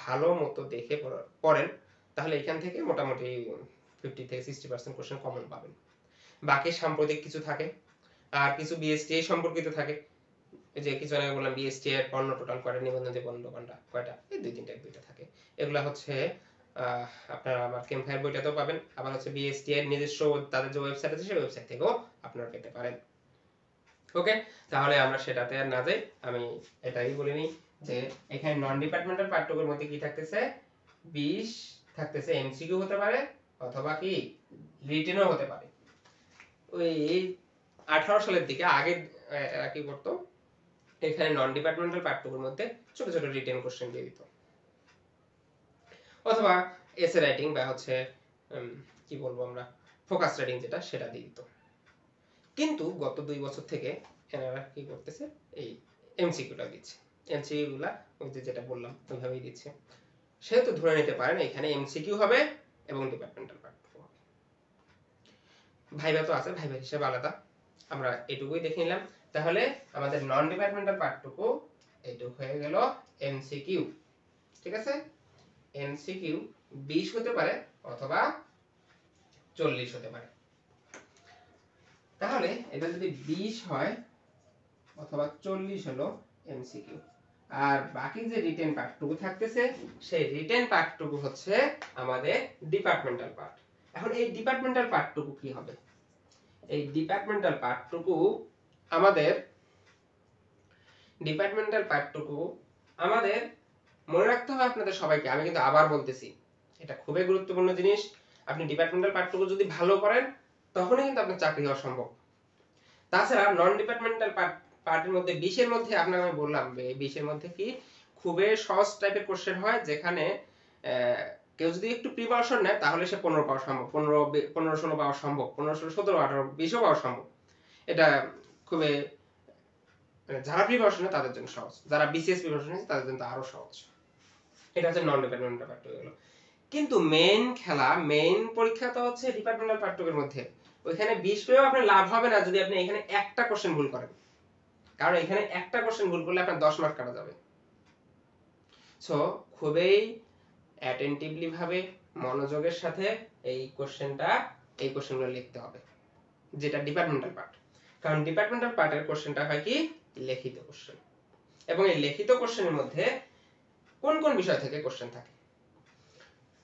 ভালো মতো দেখে পড়েন তাহলে এখান থেকে মোটামুটি 50 থেকে 60% কোশ্চেন কমন পাবেন। বাকি সাম্প্রতিক কিছু থাকে, আর কিছু বিএসটিআই সম্পর্কিত থাকে, এই যে কিছু আগে বললাম বিএসটিআই এর পণ্য টোটাল কয়টা, নিবন্ধন যে পণ্য কোনটা কয়টা, এই দুইটা থাকে। এগুলা হচ্ছে আপনারা আমার কেমফায়ার বইটাতেও পাবেন, আবার হচ্ছে বিএসটিআই এর নিজস্ব তাদের যে ওয়েবসাইট আছে সেই ওয়েবসাইট থেকেও আপনারা পেতে পারেন। ওকে, তাহলে আমরা সেটাতে আর না যাই, আমি এটাই বলে নিই যে এখানে নন ডিপার্টমেন্টাল পার্টটুকুর মধ্যে কি থাকতেছে? 20 থাকতেছে এমসিকিউ হতে পারে, অথবা কি রিটেনও হতে পারে। ওই 18 সালের দিকে আগে কি করতো, এখানে নন ডিপার্টমেন্টাল পার্টটুকুর মধ্যে ছোট ছোট রিটেন কোশ্চেন দিয়ে দিত, অথবা এসে রাইটিং বা হচ্ছে কি বলবো আমরা ফোকাস রাইটিং যেটা সেটা দিয়ে দিত। কিন্তু গত 2 বছর থেকে এনারা কি করতেছে, এই এমসিকিউটা দিচ্ছে। এমসিকিউ গুলা ওই যে যেটা বললাম ওইভাবেই দিচ্ছে। সেহেতু ধরে নিতে পারেন এখানে এমসিকিউ হবে এবং ডিপার্টমেন্টাল পার্ট হবে। ভাইবা তো আছে, ভাইবার হিসাব আলাদা, আমরা এটুকুই দেখে নিলাম। তাহলে আমাদের নন ডিপার্টমেন্টাল পার্টটুকু এইটুকু হয়ে গেল এমসিকিউ। ঠিক আছে, এমসিকিউ 20 হতে পারে অথবা 40 হতে পারে। তাহলে এটা যদি 20 হয় অথবা 40 হলো এমসিকিউ, আর বাকি যে রিটেন পার্টটুকু থাকতেছে সেই রিটেন পার্টটুকু হচ্ছে আমাদের ডিপার্টমেন্টাল পার্ট। এখন এই ডিপার্টমেন্টাল পার্টটুকু কি হবে? এই ডিপার্টমেন্টাল পার্টটুকু আমাদের মনে রাখতে হবে আপনাদের সবাইকে। আমি কিন্তু আবার বলতেছি, এটা খুবই গুরুত্বপূর্ণ জিনিস। আপনি ডিপার্টমেন্টাল পার্টটুকু যদি ভালো করেন তখনই কিন্তু আপনার চাকরি হওয়া সম্ভব। তাছাড়া নন ডিপার্টমেন্টাল পার্টের মধ্যে 20 এর মধ্যে আপনাকে আমি বললাম 20 এর মধ্যে কি খুবই সহজ টাইপের কোশ্চেন হয়, যেখানে কেউ যদি একটু প্রিপারেশন নেয় তাহলে সে 15 পাওয়া সম্ভব, 15-16 পাওয়া সম্ভব, 15-17-18-20 পাওয়া সম্ভব। এটা খুবই যারা প্রিপারেশন নেয় তাদের জন্য সহজ, যারা বিসিএস প্রিপারেশন নেয় তাদের জন্য আরো সহজ। এটা হচ্ছে নন ডিপার্টমেন্টাল পার্ট হয়ে গেল। কিন্তু মেইন পরীক্ষা তো হচ্ছে ডিপার্টমেন্টাল পার্টটুকুর মধ্যে। ওইখানে 20 পেয়েও আপনার লাভ হবে না যদি আপনি এখানে একটা কোশ্চেন ভুল করেন, কারণ এখানে একটা কোশ্চেন ভুল করলে আপনার 10 মার্ক কাটা যাবে। সো খুবই অ্যাটেনটিভলি ভাবে মনোযোগের সাথে এই কোশ্চেনগুলো লিখতে হবে, যেটা ডিপার্টমেন্টাল পার্ট। কারণ ডিপার্টমেন্টাল পার্টের কোশ্চেনটা হয় কি লিখিত কোশ্চেন, এবং এই লিখিত কোশ্চেনের মধ্যে কোন কোন বিষয় থেকে কোশ্চেন থাকে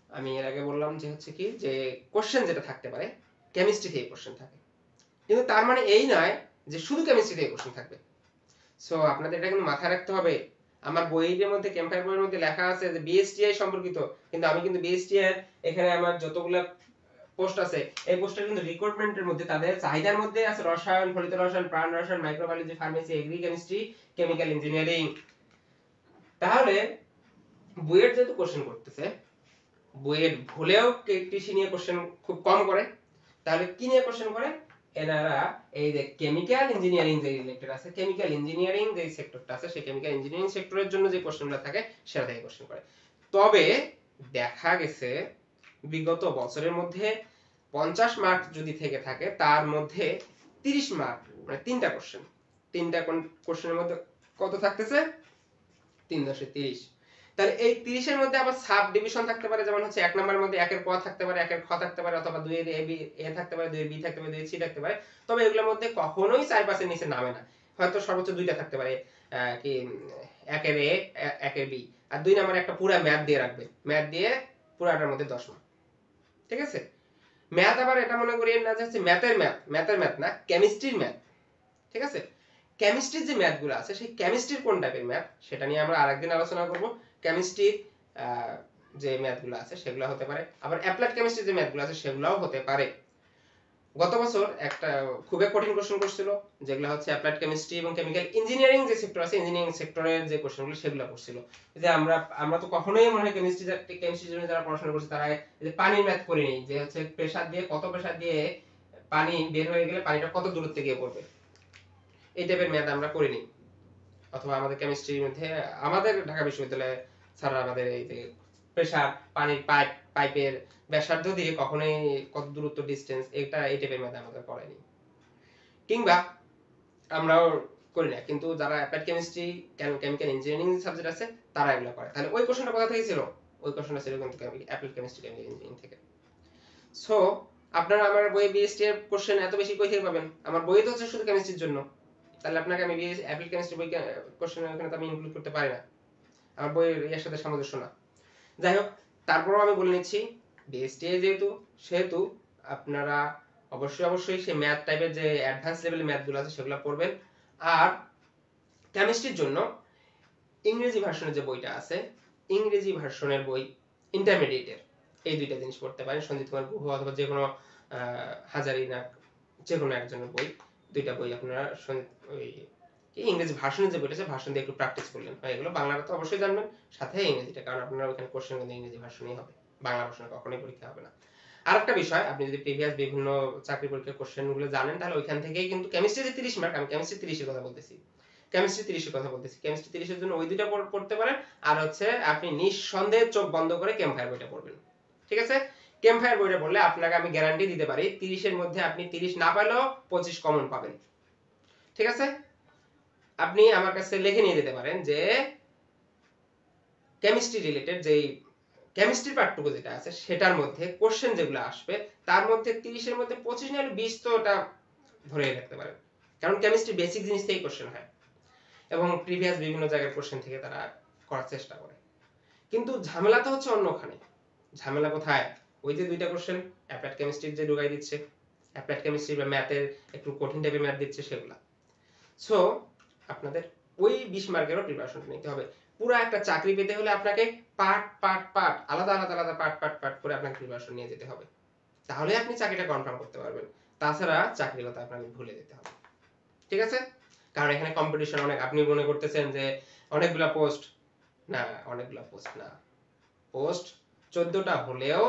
আমি এর আগে বললাম যে হচ্ছে কি যে কোশ্চেন যেটা থাকতে পারে কেমিস্ট্রি থেকে কোশ্চেন থাকে, কিন্তু তার মানে এই নয় যে শুধু কেমিস্ট্রি থেকে কোশ্চেন থাকবে। সো আপনাদের এটা কিন্তু মাথায় রাখতে হবে। আমার বইয়ের মধ্যে ক্যাম্পায়ার বইয়ের মধ্যে লেখা আছে যে বিএসটিআই সম্পর্কিত, কিন্তু আমি কিন্তু বিএসটিআই এখানে আমার যতগুলো পোস্ট আছে এই পোস্টের কিন্তু রিক্রুটমেন্টের মধ্যে তাদের চাহিদার মধ্যে আছে রসায়ন, ফলিত রসায়ন, প্রাণ রসায়ন, microbiology, pharmacy, agri chemistry, chemical engineering. তাহলে বইয়ের যেহেতু কোশ্চেন করতেছে, বইয়ের ভুলেও কৃষি নিয়ে কোশ্চেন খুব কম করে, তাহলে কি নিয়ে কোশ্চেন করে এনারা এই যে কেমিক্যাল ইঞ্জিনিয়ারিং যে রিলেটেড আছে, কেমিক্যাল ইঞ্জিনিয়ারিং যে সেক্টরটা আছে সেই কেমিক্যাল ইঞ্জিনিয়ারিং সেক্টরের জন্য যে কোশ্চেনগুলো থাকে সেটা থেকে কোশ্চেন করে। তবে দেখা গেছে বিগত বছরের মধ্যে 50 মার্ক যদি থেকে থাকে তার মধ্যে 30 মার্ক মানে তিনটা কোশ্চেনের মধ্যে কত থাকতেছে 3/30। তাহলে এই 30 এর মধ্যে আবার সাব ডিভিশন থাকতে পারে, যেমন হচ্ছে 1 নম্বরের মধ্যে 1 এর ক থাকতে পারে, 1 এর খ থাকতে পারে, অথবা 2 এর এ থাকতে পারে, 2 এর বি থাকতে পারে, 2 এর সি থাকতে পারে। তবে এগুলোর মধ্যে কখনোই 4/5 এর নিচে নামে না, হয়তো সর্বোচ্চ 2টা থাকতে পারে, কি 1 এর এ 1 এর বি, আর 2 নম্বরে একটা পুরো ম্যাথ দিয়ে রাখবে, ম্যাথ দিয়ে পুরোটার মধ্যে 10 মার্ক। ঠিক আছে, ম্যাথ আবার এটা মনে করিয়েন না যে হচ্ছে ম্যাথের ম্যাথ না, কেমিস্ট্রির ম্যাথ। ঠিক আছে, কেমিস্ট্রির যে ম্যাথগুলো আছে সেই কেমিস্ট্রির কোন টাইপের ম্যাথ সেটা নিয়ে আমরা আরেকদিন আলোচনা করব। কেমিস্ট্রির যে ম্যাথগুলো আছে সেগুলো হতে পারে, আবার অ্যাপ্লাইড কেমিস্ট্রির যে ম্যাথগুলো আছে সেগুলোও হতে পারে। গত বছর একটা খুবই কঠিন কোশ্চেন করছিল, যেগুলো হচ্ছে অ্যাপ্লাইড কেমিস্ট্রি এবং কেমিক্যাল ইঞ্জিনিয়ারিং যে সেক্টর আছে, ইঞ্জিনিয়ারিং সেক্টরের যে কোশ্চেনগুলো সেগুলো করছিল। যে আমরা তো কখনোই মনে হয় কেমিস্ট্রির জন্য যারা পড়াশোনা করছে তারা যে পানির ম্যাথ করিনি, যে হচ্ছে প্রেসার দিয়ে কত প্রেসার দিয়ে পানি বের হয়ে গেলে পানিটা কত দূরত্বে গিয়ে পড়বে, এই টাইপের ম্যাথ আমরা করিনি। অথবা আমাদের কেমিস্ট্রির মধ্যে আমাদের ঢাকা বিশ্ববিদ্যালয়ে স্যাররা আমাদের এই যে প্রেসার, পানির পাইপের ব্যাসার্ধ দিয়ে কখনোই কত দূরত্ব ডিসটেন্স এটা এই টাইপের ম্যাথ আমাদের করায়নি, কিংবা আমরাও করি না। কিন্তু যারা applied chemistry chemical engineering subject আছে তারা এগুলো করে। তাহলে ওই কোশ্চেনটা কোথা থেকে ছিল? ওই কোশ্চেনটা ছিল কিন্তু অ্যাপ্লাইড কেমিস্ট্রি কেমিক্যাল ইঞ্জিনিয়ারিং থেকে। সো আপনারা আমার বইয়ে বিএসটি এর কোশ্চেন এত বেশি কই থেকে পাবেন? আমার বই তো হচ্ছে শুধু কেমিস্ট্রির জন্য, তাহলে আপনাকে আমি অ্যাপ্লাইড কেমিস্ট্রি বই কোশ্চেন এখানে তো আমি ইনক্লুড করতে পারি না, আমার বইয়ের এর সাথে সামঞ্জস্য না। যাই হোক, তারপরেও আমি বলে নিচ্ছি বিএসটি সেহেতু আপনারা অবশ্যই সেই ম্যাথ টাইপের যে অ্যাডভান্স লেভেলের ম্যাথগুলো আছে সেগুলো পড়বেন। আর কেমিস্ট্রির জন্য ইংরেজি ভার্সনের যে বইটা আছে, ইংরেজি ভার্সনের বই ইন্টারমিডিয়েটের এই দুইটা জিনিস পড়তে পারেন, সঞ্জিত কুমার গুহ অথবা যে কোনো হাজারি না যে কোনো একজনের বই, দুইটা বই আপনারা ওই কি ইংরেজি ভার্সনের যে বইটা আছে ভার্সন দিয়ে একটু প্র্যাকটিস করলেন, এগুলো বাংলাটা তো অবশ্যই জানবেন, সাথে ইংরেজিটা, কারণ আপনারা ওখানে কোশ্চেন কিন্তু ইংরেজি ভার্সনই হবে, বাংলা ভার্সনে কখনোই পরীক্ষা হবে না। আরেকটা বিষয়, আপনি যদি প্রিভিয়াস বিভিন্ন চাকরি পরীক্ষার কোশ্চেনগুলো জানেন তাহলে ওইখান থেকেই কিন্তু কেমিস্ট্রিতে 30 মার্ক, আমি কেমিস্ট্রি 30 এর কথা বলতেছি, কেমিস্ট্রি 30 এর কথা বলতেছি, কেমিস্ট্রি 30 এর জন্য ওই দুইটা পড়তে পারেন, আর হচ্ছে আপনি নিঃসন্দেহে চোখ বন্ধ করে ক্যাম্পফায়ার বইটা পড়বেন, ঠিক আছে? ক্যাম্পফায়ার বইটা পড়লে আপনাকে আমি গ্যারান্টি দিতে পারি 30 এর মধ্যে আপনি 30 না পেলেও 25 কমন পাবেন, ঠিক আছে? আপনি আমার কাছে লিখে নিয়ে যেতে পারেন যে কেমিস্ট্রি রিলেটেড যেই কেমিস্ট্রি পার্টটুকু যেটা আছে সেটার মধ্যে কোশ্চেন যেগুলো আসবে তার মধ্যে 30 এর মধ্যে 25 না হলে 20 তো ওটা ধরে রাখতে পারেন, কারণ কেমিস্ট্রি বেসিক জিনিস থেকেই কোশ্চেন হয় এবং প্রিভিয়াস বিভিন্ন জায়গার কোশ্চেন থেকে তারা করার চেষ্টা করে। কিন্তু ঝামেলা তো হচ্ছে অন্যখানে। ঝামেলা কোথায়? ওই যে দুইটা কোশ্চেন অ্যাপ্লাইড কেমিস্ট্রির যে ঢুকাই দিচ্ছে, অ্যাপ্লাইড কেমিস্ট্রি বা ম্যাথের একটু কঠিন টাইপের ম্যাথ দিচ্ছে সেগুলা। সো আপনাদের ওই 20 মার্কেরও প্রিপারেশন নিতে হবে। পুরো একটা চাকরি পেতে হলে আপনাকে পার্ট আলাদা পার্ট করে আপনাকে প্রিপারেশন নিয়ে যেতে হবে, তাহলে আপনি চাকরিটা কনফার্ম করতে পারবেন। তাছাড়া চাকরির কথা আপনাকে ভুলে যেতে হবে, ঠিক আছে? কারণ এখানে কম্পিটিশন অনেক। আপনি মনে করতেছেন যে অনেকগুলা পোস্ট, না অনেকগুলা পোস্ট না, পোস্ট 14টা হলেও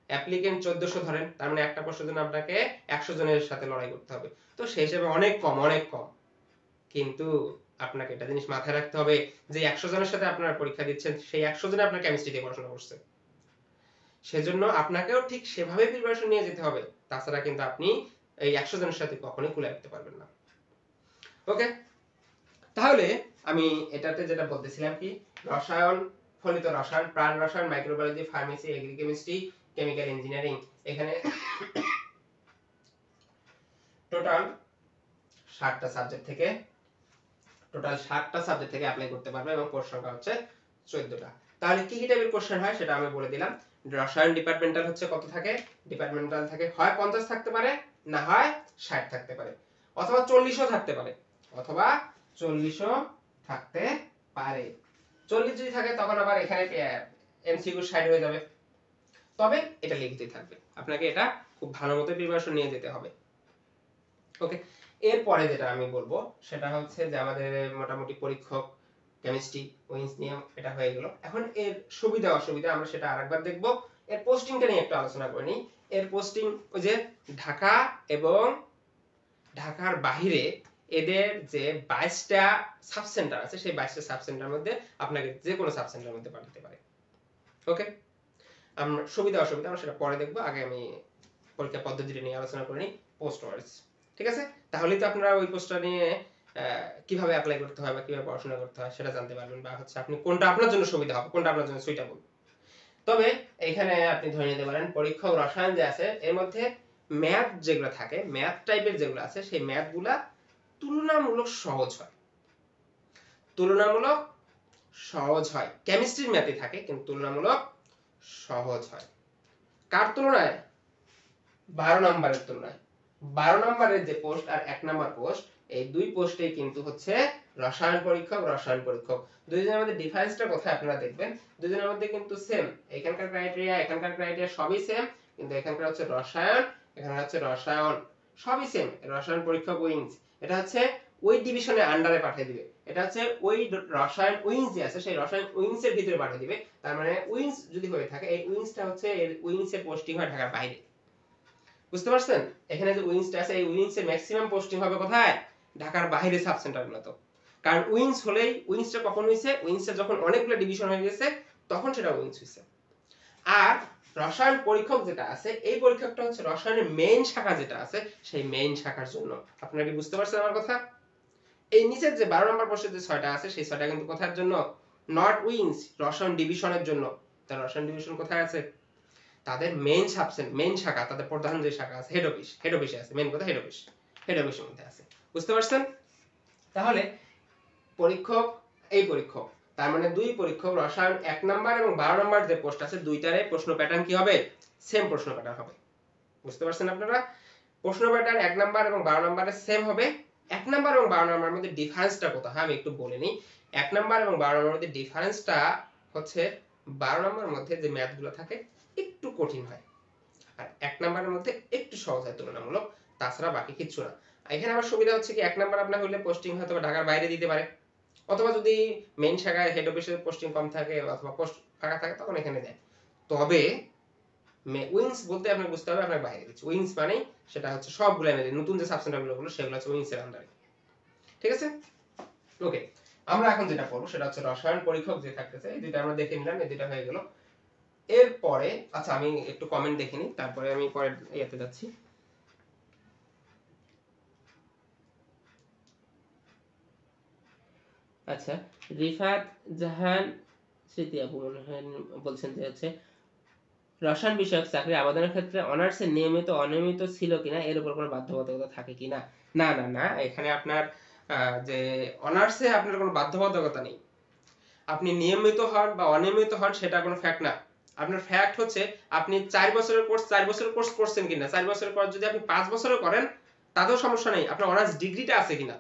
অ্যাপ্লিকেন্ট 1400 ধরেন, তার মানে একটা পোস্টের জন্য আপনাকে 100 জনের সাথে লড়াই করতে হবে, তো সেই হিসেবে অনেক কম। কিন্তু আপনাকে একটা জিনিস মাথায় রাখতে হবে যে 100 জনের সাথে আপনারা পরীক্ষা দিচ্ছেন, সেই 100 জনে আপনার কেমিস্ট্রি দিয়ে পড়াশোনা করছে, সেজন্য আপনাকেও ঠিক সেভাবে প্রিপারেশন নিয়ে যেতে হবে, তাছাড়া কিন্তু আপনি এই 100 জনের সাথে কখনোই কুলায় উঠতে পারবেন না। ওকে, তাহলে আমি এটাতে যেটা বলতেছিলাম কি, রসায়ন, ফলিত রসায়ন, প্রাণ রসায়ন, microbiology, pharmacy, agrichemistry, chemical engineering, এখানে টোটাল 60টা সাবজেক্ট থেকে অ্যাপ্লাই করতে পারবে এবং পোস্ট সংখ্যা হচ্ছে 14টা। তাহলে কি কি টাইপের কোশ্চেন হয় সেটা আমি বলে দিলাম। রসায়ন ডিপার্টমেন্টাল হচ্ছে কত থাকে? ডিপার্টমেন্টাল থাকে হয় 50 থাকতে পারে, না হয় 60 থাকতে পারে, অথবা 40ও থাকতে পারে, 40 যদি থাকে তখন আবার এখানে এমসিকিউ 60 হয়ে যাবে, তবে এটা লিখিতই থাকবে। আপনাকে এটা খুব ভালো মতো প্রিপারেশন নিয়ে যেতে হবে। ওকে, এরপরে যেটা আমি বলবো সেটা হচ্ছে যে আমাদের মোটামুটি পরীক্ষক কেমিস্ট্রি উইন্স নিয়ম এটা হয়ে গেল। এখন এর সুবিধা অসুবিধা আমরা সেটা আরেকবার দেখব। এর পোস্টিংটা নিয়ে একটু আলোচনা করে নিই। এর পোস্টিং ওই যে ঢাকা এবং ঢাকার বাইরে এদের যে 22টা সাব সেন্টার আছে সেই 22টা সাব সেন্টারের মধ্যে আপনাকে যে কোনো সাব সেন্টারের মধ্যে পাঠাতে পারে। ওকে, আমরা সুবিধা অসুবিধা আমরা সেটা পরে দেখব, আগে আমি পরীক্ষা পদ্ধতিটা নিয়ে আলোচনা করে নিই। পোস্ট ওয়ার্ডস, ঠিক আছে? তাহলেই তো আপনারা ওই পোস্টটা নিয়ে কিভাবে অ্যাপ্লাই করতে হয় বা কিভাবে পড়াশোনা করতে হয় সেটা জানতে পারবেন, বা হচ্ছে আপনি কোনটা আপনার জন্য সুবিধা হবে, কোনটা আপনার জন্য সুইটেবল। তবে এখানে আপনি ধরে নিতে পারেন পরীক্ষক রসায়ন যে আছে এর মধ্যে ম্যাথ যেগুলো থাকে, ম্যাথ টাইপের যেগুলো আছে সেই ম্যাথগুলা তুলনামূলক সহজ হয়। কেমিস্ট্রির ম্যাথই থাকে কিন্তু তুলনামূলক সহজ হয়। কার তুলনায়? 12 নম্বরের তুলনায়। 12 নম্বরের যে পোস্ট আর 1 নম্বর পোস্ট, এই দুই পোস্টেই কিন্তু হচ্ছে রসায়ন পরীক্ষক। দুইজনের মধ্যে ডিফারেন্সটা কোথায় আপনারা দেখবেন, দুইজনের মধ্যে কিন্তু সেম, এখানকার ক্রাইটেরিয়া সবই সেম, কিন্তু এখানকার হচ্ছে রসায়ন, এখানে হচ্ছে রসায়ন, সবই সেম। রসায়ন পরীক্ষক উইংস, এটা হচ্ছে ওই ডিভিশনের আন্ডারে পাঠিয়ে দিবে, এটা হচ্ছে ওই রসায়ন উইংস যে আছে সেই রসায়ন উইংস এর ভিতরে পাঠিয়ে দিবে। তার মানে উইংস যদি হয়ে থাকে, এই উইংসটা হচ্ছে এর উইংস এর পোস্টিং হয় ঢাকার বাইরে। বুঝতে পারছেন? এখানে যে উইংসটা আছে এই উইংস এর ম্যাক্সিমাম পোস্টিং হবে কোথায়? ঢাকার বাইরে সাব সেন্টারগুলোতে। কারণ উইংস হলেই, উইংসটা কখন হইছে? উইংসটা যখন অনেকগুলো ডিভিশন হয়ে গেছে তখন সেটা উইংস হইছে। আর রসায়ন পরীক্ষক যেটা আছে এই পরীক্ষকটা হচ্ছে রসায়নের মেইন শাখা যেটা আছে সেই মেইন শাখার জন্য। আপনারা কি বুঝতে পারছেন আমার কথা? এই নিচের যে 12 নম্বর পোস্টের যে 6টা আছে সেই 6টা কিন্তু কোথার জন্য? নট উইংস, রসায়ন ডিভিশনের জন্য। তার রসায়ন ডিভিশন কোথায় আছে? তাদের মেইন সাবসেন্ট, মেইন শাখা, তাদের প্রধান যে শাখা আছে হেড অফিসে আছে, মেইন কথা হেড অফিসের মধ্যে আছে। বুঝতে পারছেন? তাহলে পরীক্ষক, এই পরীক্ষক, তার মানে দুই পরীক্ষক রসায়ন 1 নাম্বার এবং 12 নাম্বার যে পোস্ট আছে দুইটারে প্রশ্ন প্যাটার্ন কি হবে? সেম প্রশ্ন প্যাটার্ন হবে। বুঝতে পারছেন আপনারা? প্রশ্ন প্যাটার্ন 1 নাম্বার এবং 12 নাম্বারের সেম হবে। 1 নাম্বার এবং 12 নাম্বারের মধ্যে ডিফারেন্সটা কোথায় আমি একটু বলে নিই। 1 নাম্বার এবং 12 নাম্বারের মধ্যে ডিফারেন্সটা হচ্ছে 12 নাম্বারের মধ্যে যে ম্যাথগুলো থাকে একটু কঠিন হয় আর 1 নাম্বারের মধ্যে একটু সহজ হয় তুলনামূলক, তাছাড়া বাকি কিচ্ছু না। এখানে আবার সুবিধা হচ্ছে কি 1 নাম্বার আপনার হলে পোস্টিং হয়তো ঢাকার বাইরে দিতে পারে, অথবা যদি মেইন শাখায় হেড অফিসের পোস্টিং কম থাকে অথবা পোস্ট ফাঁকা থাকে তখন এখানে দেয়। তবে উইংস বলতে আপনাকে বুঝতে হবে আপনার বাইরে দিচ্ছে। উইংস মানে সেটা হচ্ছে সবগুলো এমএলএ নতুন যে সাবসেন্টারগুলো হলো সেগুলো হচ্ছে উইংস এর আন্ডারে। ঠিক আছে, ওকে। আমরা এখন যেটা করব সেটা হচ্ছে রসায়ন পরীক্ষক যে থাকতেছে এই দুইটা আমরা দেখে নিলাম, এই দুইটা হয়ে গেল। এরপরে আচ্ছা আমি একটু কমেন্ট দেখে নিই, তারপরে আমি পরে ইয়েতে যাচ্ছি। আচ্ছা, রিফাত জাহান স্মৃতি আপু মনে হয় বলছেন যে হচ্ছে রসায়ন বিষয়ক চাকরি আবেদনের ক্ষেত্রে অনার্সের নিয়মিত অনিয়মিত ছিল কিনা এর উপর কোনো বাধ্যবাধকতা থাকে কিনা। না না না, এখানে আপনার যে অনার্সে আপনার কোনো বাধ্যবাধকতা নেই। আপনি নিয়মিত হন বা অনিয়মিত হন সেটা কোনো ফ্যাক্ট না। আপনার ফ্যাক্ট হচ্ছে আপনি 4 বছরের কোর্স 4 বছরের কোর্স করছেন কিনা, 4 বছরের পর যদি আপনি 5 বছরের করেন তাতেও সমস্যা নেই, আপনার অনার্স ডিগ্রিটা আছে কিনা।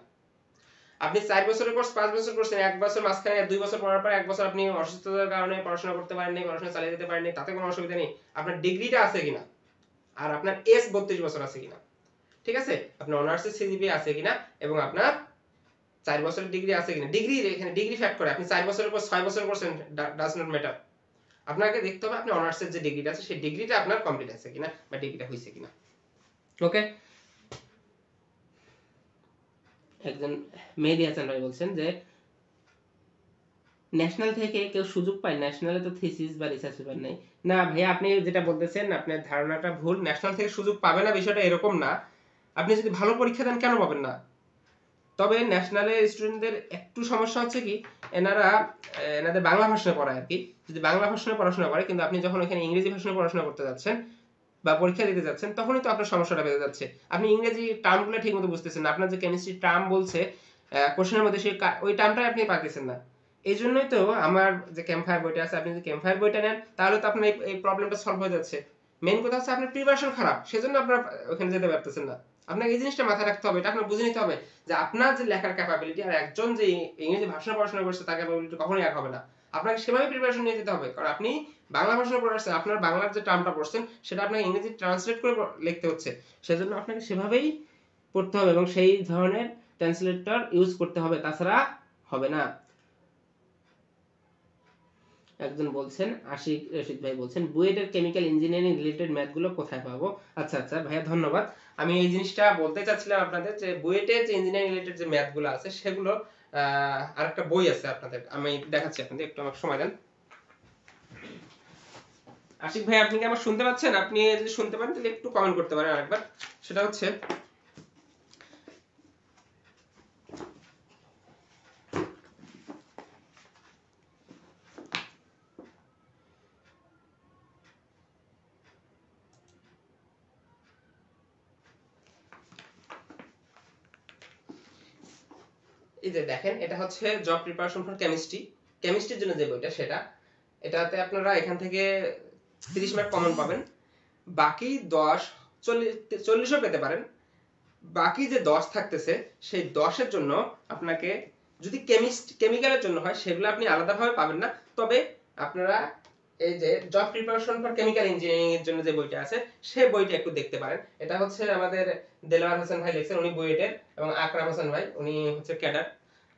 আপনি 4 বছরের কোর্স 5 বছর করছেন, 1 বছর মাঝখানে 2 বছর পড়ার পর 1 বছর আপনি অসুস্থতার কারণে পড়াশোনা করতে পারেননি, পড়াশোনা চালিয়ে যেতে পারেননি, তাতে কোনো অসুবিধা নেই। আপনার ডিগ্রিটা আছে কিনা আর আপনার এজ 32 বছর আছে কিনা, ঠিক আছে, আপনার অনার্সের সিজিপিএ আছে কিনা এবং আপনার 4 বছরের ডিগ্রি আছে কিনা। ডিগ্রি এখানে ডিগ্রি ফ্যাক্ট করে, আপনি 4 বছরের পর 6 বছর করছেন ডাজ নট ম্যাটার। আপনাকে দেখতে হবে আপনি অনার্সের যে ডিগ্রিটা আছে সেই ডিগ্রিটা আপনার কমপ্লিট আছে কিনা বা ডিগ্রিটা হইছে কিনা। ওকে, একজন মেহেদী হাসান ভাই বলছেন যে ন্যাশনাল থেকে কেউ সুযোগ পায়, ন্যাশনালে তো থিসিস বা রিসার্চ পেপার নেই। না ভাইয়া, আপনি যেটা বলতেছেন আপনার ধারণাটা ভুল। ন্যাশনাল থেকে সুযোগ পাবে না বিষয়টা এরকম না। আপনি যদি ভালো পরীক্ষা দেন কেন পাবেন না। তবে ন্যাশনালের স্টুডেন্টদের একটু সমস্যা হচ্ছে কি এনাদের বাংলা ভাষায় পড়ায় আর কি। যদি বাংলা ভাষায় পড়াশোনা করে কিন্তু আপনি যখন এখানে ইংরেজি ভাষায় পড়াশোনা করতে যাচ্ছেন বা পরীক্ষা দিতে যাচ্ছেন তখনই তো আপনার সমস্যাটা বেড়ে যাচ্ছে। আপনি ইংরেজি টার্মগুলো ঠিকমতো বুঝতেছেন না, আপনার যে কেমিস্ট্রি টার্ম বলছে কোশ্চেনের মধ্যে সেই ওই টার্মটাই আপনি পাচ্ছেন না। এই জন্যই তো আমার যে ক্যাম্পফায়ার বইটা আছে, আপনি যদি ক্যাম্পফায়ার বইটা নেন তাহলে তো আপনার এই প্রবলেমটা সলভ হয়ে যাচ্ছে। মেইন কথা হচ্ছে আপনার প্রিপারেশন খারাপ, সেজন্য আপনারা ওখানে যেতে পারতেছেন না। আপনাকে এই জিনিসটা মাথায় রাখতে হবে, এটা আপনার বুঝে নিতে হবে যে আপনার যে লেখার ক্যাপাবিলিটি আর একজন যে ইংরেজি ভাষা পড়াশোনা করছে তার ক্যাপাবিলিটি কখনোই এক হবে না। আপনাকে সেভাবে প্রিপারেশন নিয়ে যেতে হবে, কারণ আপনি বাংলা ভাষা পড়ে আসছেন, আপনার বাংলার যে টার্মটা পড়ছেন সেটা আপনাকে ইংরেজি ট্রান্সলেট করে লিখতে হচ্ছে, সেজন্য আপনাকে সেভাবেই পড়তে হবে এবং সেই ধরনের ট্রান্সলেটর ইউজ করতে হবে, তাছাড়া হবে না। একজন বলছেন আশিক রশিদ ভাই বলছেন বুয়েটের কেমিক্যাল ইঞ্জিনিয়ারিং রিলেটেড ম্যাথগুলো কোথায় পাবো। আচ্ছা আচ্ছা ভাইয়া ধন্যবাদ। আমি এই জিনিসটা বলতে চাচ্ছিলাম আপনাদের যে বুয়েটের যে ইঞ্জিনিয়ারিং রিলেটেড যে ম্যাথগুলো আছে সেগুলো আরেকটা বই আছে আপনাদের, আমি দেখাচ্ছি আপনাদের, একটু আমাকে সময় দেন। আশিক ভাই আপনি কি আমার শুনতে পাচ্ছেন? আপনি যদি শুনতে পান তাহলে একটু কমেন্ট করতে পারেন আরেকবার। সেটা হচ্ছে এই যে দেখেন, এটা হচ্ছে জব প্রিপারেশন ফর কেমিস্ট্রি, কেমিস্ট্রির জন্য যে বইটা সেটা, এটাতে আপনারা এখান থেকে 30 মার্ক কমন পাবেন। বাকি 40ও পেতে পারেন। বাকি যে 10 থাকতেছে সেই 10-এর জন্য আপনাকে যদি কেমিক্যালের জন্য হয় সেগুলো আপনি আলাদাভাবে পাবেন না। তবে আপনারা এই যে job preparation for chemical engineering এর জন্য যে বইটা আছে সেই বইটা একটু দেখতে পারেন। এটা হচ্ছে আমাদের দেলোয়ার হোসেন ভাই লিখছেন, উনি বুয়েটের, এবং আকরাম হোসেন ভাই উনি হচ্ছে ক্যাডার,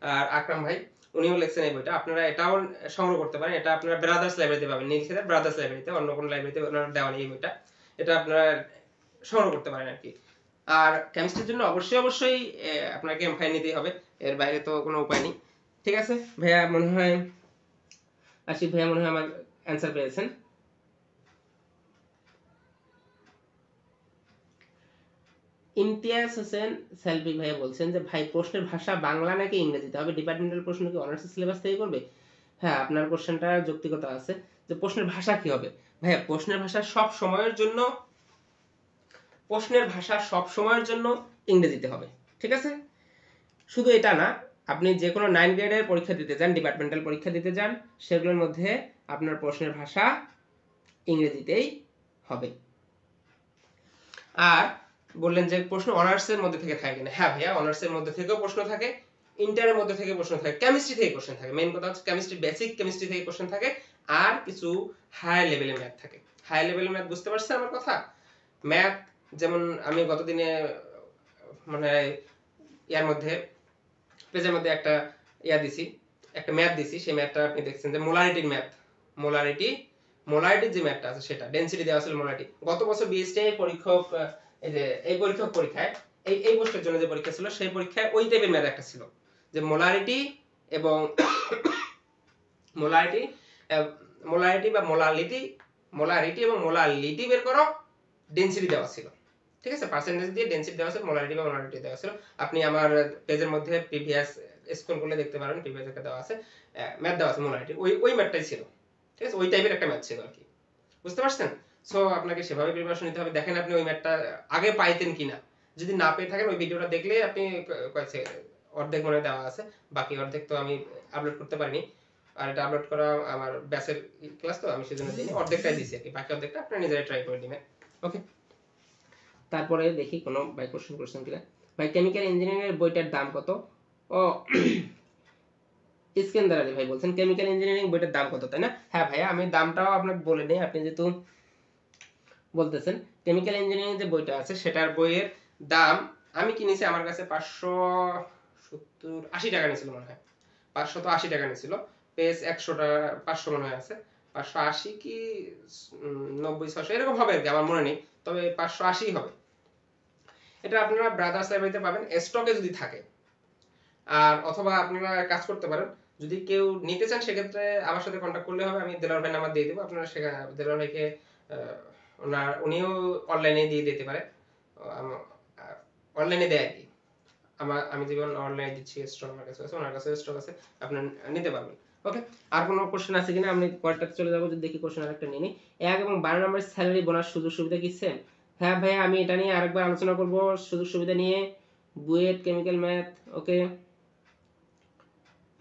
আর আকরাম ভাই উনিও লিখছেন এই বইটা। আপনারা এটাও সংগ্রহ করতে পারেন, এটা আপনারা ব্রাদার্স লাইব্রেরিতে পাবেন, নীলক্ষেতের ব্রাদার্স লাইব্রেরিতে, অন্য কোনো লাইব্রেরিতে ওনারা দেওয়া নেই এই বইটা। এটা আপনারা সংগ্রহ করতে পারেন আর কি। আর কেমিস্ট্রির জন্য অবশ্যই অবশ্যই আপনাকে এমফাই নিতেই হবে, এর বাইরে তো কোনো উপায় নেই। ঠিক আছে ভাইয়া, মনে হয় আশিক ভাইয়া মনে হয় আমার অ্যান্সার পেয়েছেন। ইমতিয়াজ হোসেন সেলভি ভাইয়া বলছেন যে ভাই প্রশ্নের ভাষা বাংলা নাকি ইংরেজিতে হবে, ডিপার্টমেন্টাল প্রশ্ন কি অনার্স সিলেবাস থেকে করবে। হ্যাঁ, আপনার কোশ্চেনটা যৌক্তিকতা আছে যে প্রশ্নের ভাষা কি হবে। ভাইয়া প্রশ্নের ভাষা সব সময়ের জন্য ইংরেজিতে হবে, ঠিক আছে। শুধু এটা না, আপনি যে কোনো 9 গ্রেডের পরীক্ষা দিতে যান, ডিপার্টমেন্টাল পরীক্ষা দিতে যান, সেগুলোর মধ্যে আপনার প্রশ্নের ভাষা ইংরেজিতেই হবে। আর বললেন যে প্রশ্ন অনার্সের মধ্যে থেকে থাকে কিনা, হ্যাঁ ভাইয়া অনার্সের মধ্যে থেকেও প্রশ্ন থাকে, ইন্টারের মধ্যে থেকে প্রশ্ন থাকে, কেমিস্ট্রি থেকে কোশ্চেন থাকে। মেইন কথা হচ্ছে কেমিস্ট্রি, বেসিক কেমিস্ট্রি থেকে কোশ্চেন থাকে, আর কিছু হাই লেভেলের ম্যাথ থাকে। হাই লেভেলের ম্যাথ বুঝতে পারছেন আমার কথা? ম্যাথ যেমন আমি গতদিনে মানে ইয়ার মধ্যে পেজের মধ্যে একটা ইয়া দিছি, একটা ম্যাথ দিছি, সেই ম্যাথটা আপনি দেখছেন যে মোলারিটির ম্যাথ, মোলারিটির যে ম্যাথটা আছে সেটা ডেনসিটি দেওয়া ছিল মোলারিটি। গত বছর বিএসটিআই পরীক্ষক এই যে এই পরীক্ষক পরীক্ষায় এই পোস্টের জন্য যে পরীক্ষা ছিল সেই পরীক্ষায় ওই টাইপের ম্যাথ একটা ছিল যে মোলারিটি এবং মোলারিটি মোলারিটি এবং মোলালিটি বের করো, ডেনসিটি দেওয়া ছিল। ঠিক আছে, পার্সেন্টেজ দিয়ে ডেনসিটি দেওয়া ছিল, মোলারিটি বা মোলারিটি দেওয়া ছিল। আপনি আমার পেজের মধ্যে প্রিভিয়াস স্ক্রল করলে দেখতে পারেন, প্রিভিয়াস একটা দেওয়া আছে, ম্যাথ দেওয়া আছে মোলারিটি, ওই ম্যাথটাই ছিল। ঠিক আছে, ওই টাইপের একটা ম্যাথ ছিল আর কি, বুঝতে পারছেন? সো আপনাকে সেভাবে প্রিপারেশন নিতে হবে। দেখেন আপনি ওই ম্যাথটা আগে পাইতেন কিনা, যদি না পেয়ে থাকেন ওই ভিডিওটা দেখলে আপনি অর্ধেক মনে দেওয়া আছে, বাকি অর্ধেক তো আমি আপলোড করতে পারিনি, আর এটা আপলোড করা আমার ব্যাচের ক্লাস, তো আমি সেজন্য দিইনি, অর্ধেকটাই দিয়েছি আর কি, বাকি অর্ধেকটা আপনারা নিজেরাই ট্রাই করে নেবেন। ওকে, তারপরে দেখি কোনো ভাই কোশ্চেন করছেন কিনা। ভাই কেমিক্যাল ইঞ্জিনিয়ারিং এর বইটার দাম কত? ও ইস্কেন্দার আলী ভাই বলছেন কেমিক্যাল ইঞ্জিনিয়ারিং বইটার দাম কত, তাই না? হ্যাঁ ভাইয়া, আমি দামটাও আপনাকে বলে নেই, আপনি যেহেতু বলতেছেন। কেমিক্যাল ইঞ্জিনিয়ারিং যে বইটা আছে সেটার বইয়ের দাম আমি কিনেছি, আমার কাছে 570-80 টাকা নিয়েছিল মনে হয়, 580 টাকা নিয়েছিল। পেজ 100টা 500 মনে হয় আছে, 580 কি 90-600 এরকম হবে আর কি, আমার মনে নেই, তবে 580 হবে। এটা আপনারা ব্রাদার্স লাইব্রেরিতে পাবেন স্টকে যদি থাকে, আর অথবা আপনারা কাজ করতে পারেন, যদি কেউ নিতে চান সেক্ষেত্রে আমার সাথে কন্ট্যাক্ট করলে হবে, আমি দেলোয়ার ভাই নাম্বার দিয়ে দেবো, আপনারা সেখানে দেলোয়ার ভাইকে উনিও অনলাইনে দিয়ে দিতে পারে, অনলাইনে দেয় আর কি। আমি যেমন অনলাইনে দিচ্ছি, স্টক আমার কাছে আছে, ওনার কাছে স্টক আছে, আপনি নিতে পারবেন। ওকে, আর কোনো কোশ্চেন আছে কিনা? আমি পরেরটাতে চলে যাবো, যদি দেখি কোশ্চেন আরেকটা নিয়ে নিই। 1 এবং 12 নম্বরের স্যালারি বোনাস সুযোগ সুবিধা কি সেম? হ্যাঁ ভাইয়া, আমি এটা নিয়ে আরেকবার আলোচনা করব, সুযোগ সুবিধা নিয়ে, বুয়েট কেমিক্যাল ম্যাথ। ওকে,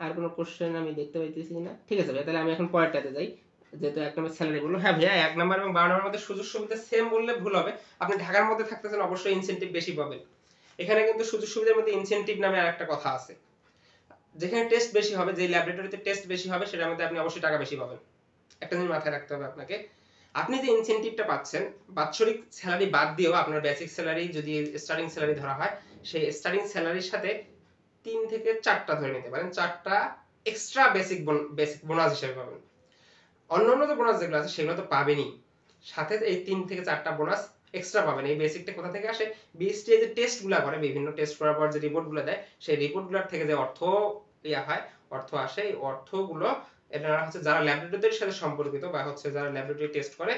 আর কোনো কোশ্চেন আমি দেখতে পাইতেছি না। ঠিক আছে ভাই, তাহলে আমি এখন পরেরটাতে যাই, যেহেতু 1 নম্বর স্যালারি বললো। হ্যাঁ ভাইয়া, 1 নম্বর এবং 12 নম্বরের মধ্যে সুযোগ সুবিধা সেম বললে ভুল হবে, আপনি ঢাকার মধ্যে থাকতেছেন অবশ্যই ইনসেনটিভ বেশি পাবেন। এখানে কিন্তু সুযোগ সুবিধার মধ্যে ইনসেনটিভ নামে আরেকটা কথা আছে, যেখানে টেস্ট বেশি হবে, যে ল্যাবরেটরিতে টেস্ট বেশি হবে সেটার মধ্যে আপনি অবশ্যই টাকা বেশি পাবেন। একটা জিনিস মাথায় রাখতে হবে আপনাকে, আপনি যে ইনসেনটিভটা পাচ্ছেন বাৎসরিক স্যালারি বাদ দিয়েও আপনার বেসিক স্যালারি যদি স্টার্টিং স্যালারি ধরা হয়, সেই স্টার্টিং স্যালারির সাথে 3 থেকে 4টা ধরে নিতে পারেন, 4টা এক্সট্রা বেসিক বোনাস হিসেবে পাবেন। অন্যান্য যে বোনাস যেগুলো আছে সেগুলো তো পাবেনই, সাথে এই 3 থেকে 4টা বোনাস এক্সট্রা পাবেন। এই বেসিকটা কোথা থেকে আসে? বিএসটিআই যে টেস্টগুলো করে, বিভিন্ন টেস্ট করার পর যে রিপোর্টগুলো দেয়, সেই রিপোর্টগুলোর থেকে যে অর্থ হয়, অর্থ আসে, এই অর্থগুলো এনারা হচ্ছে যারা ল্যাবরেটরির সাথে সম্পর্কিত বা হচ্ছে যারা ল্যাবরেটরি টেস্ট করে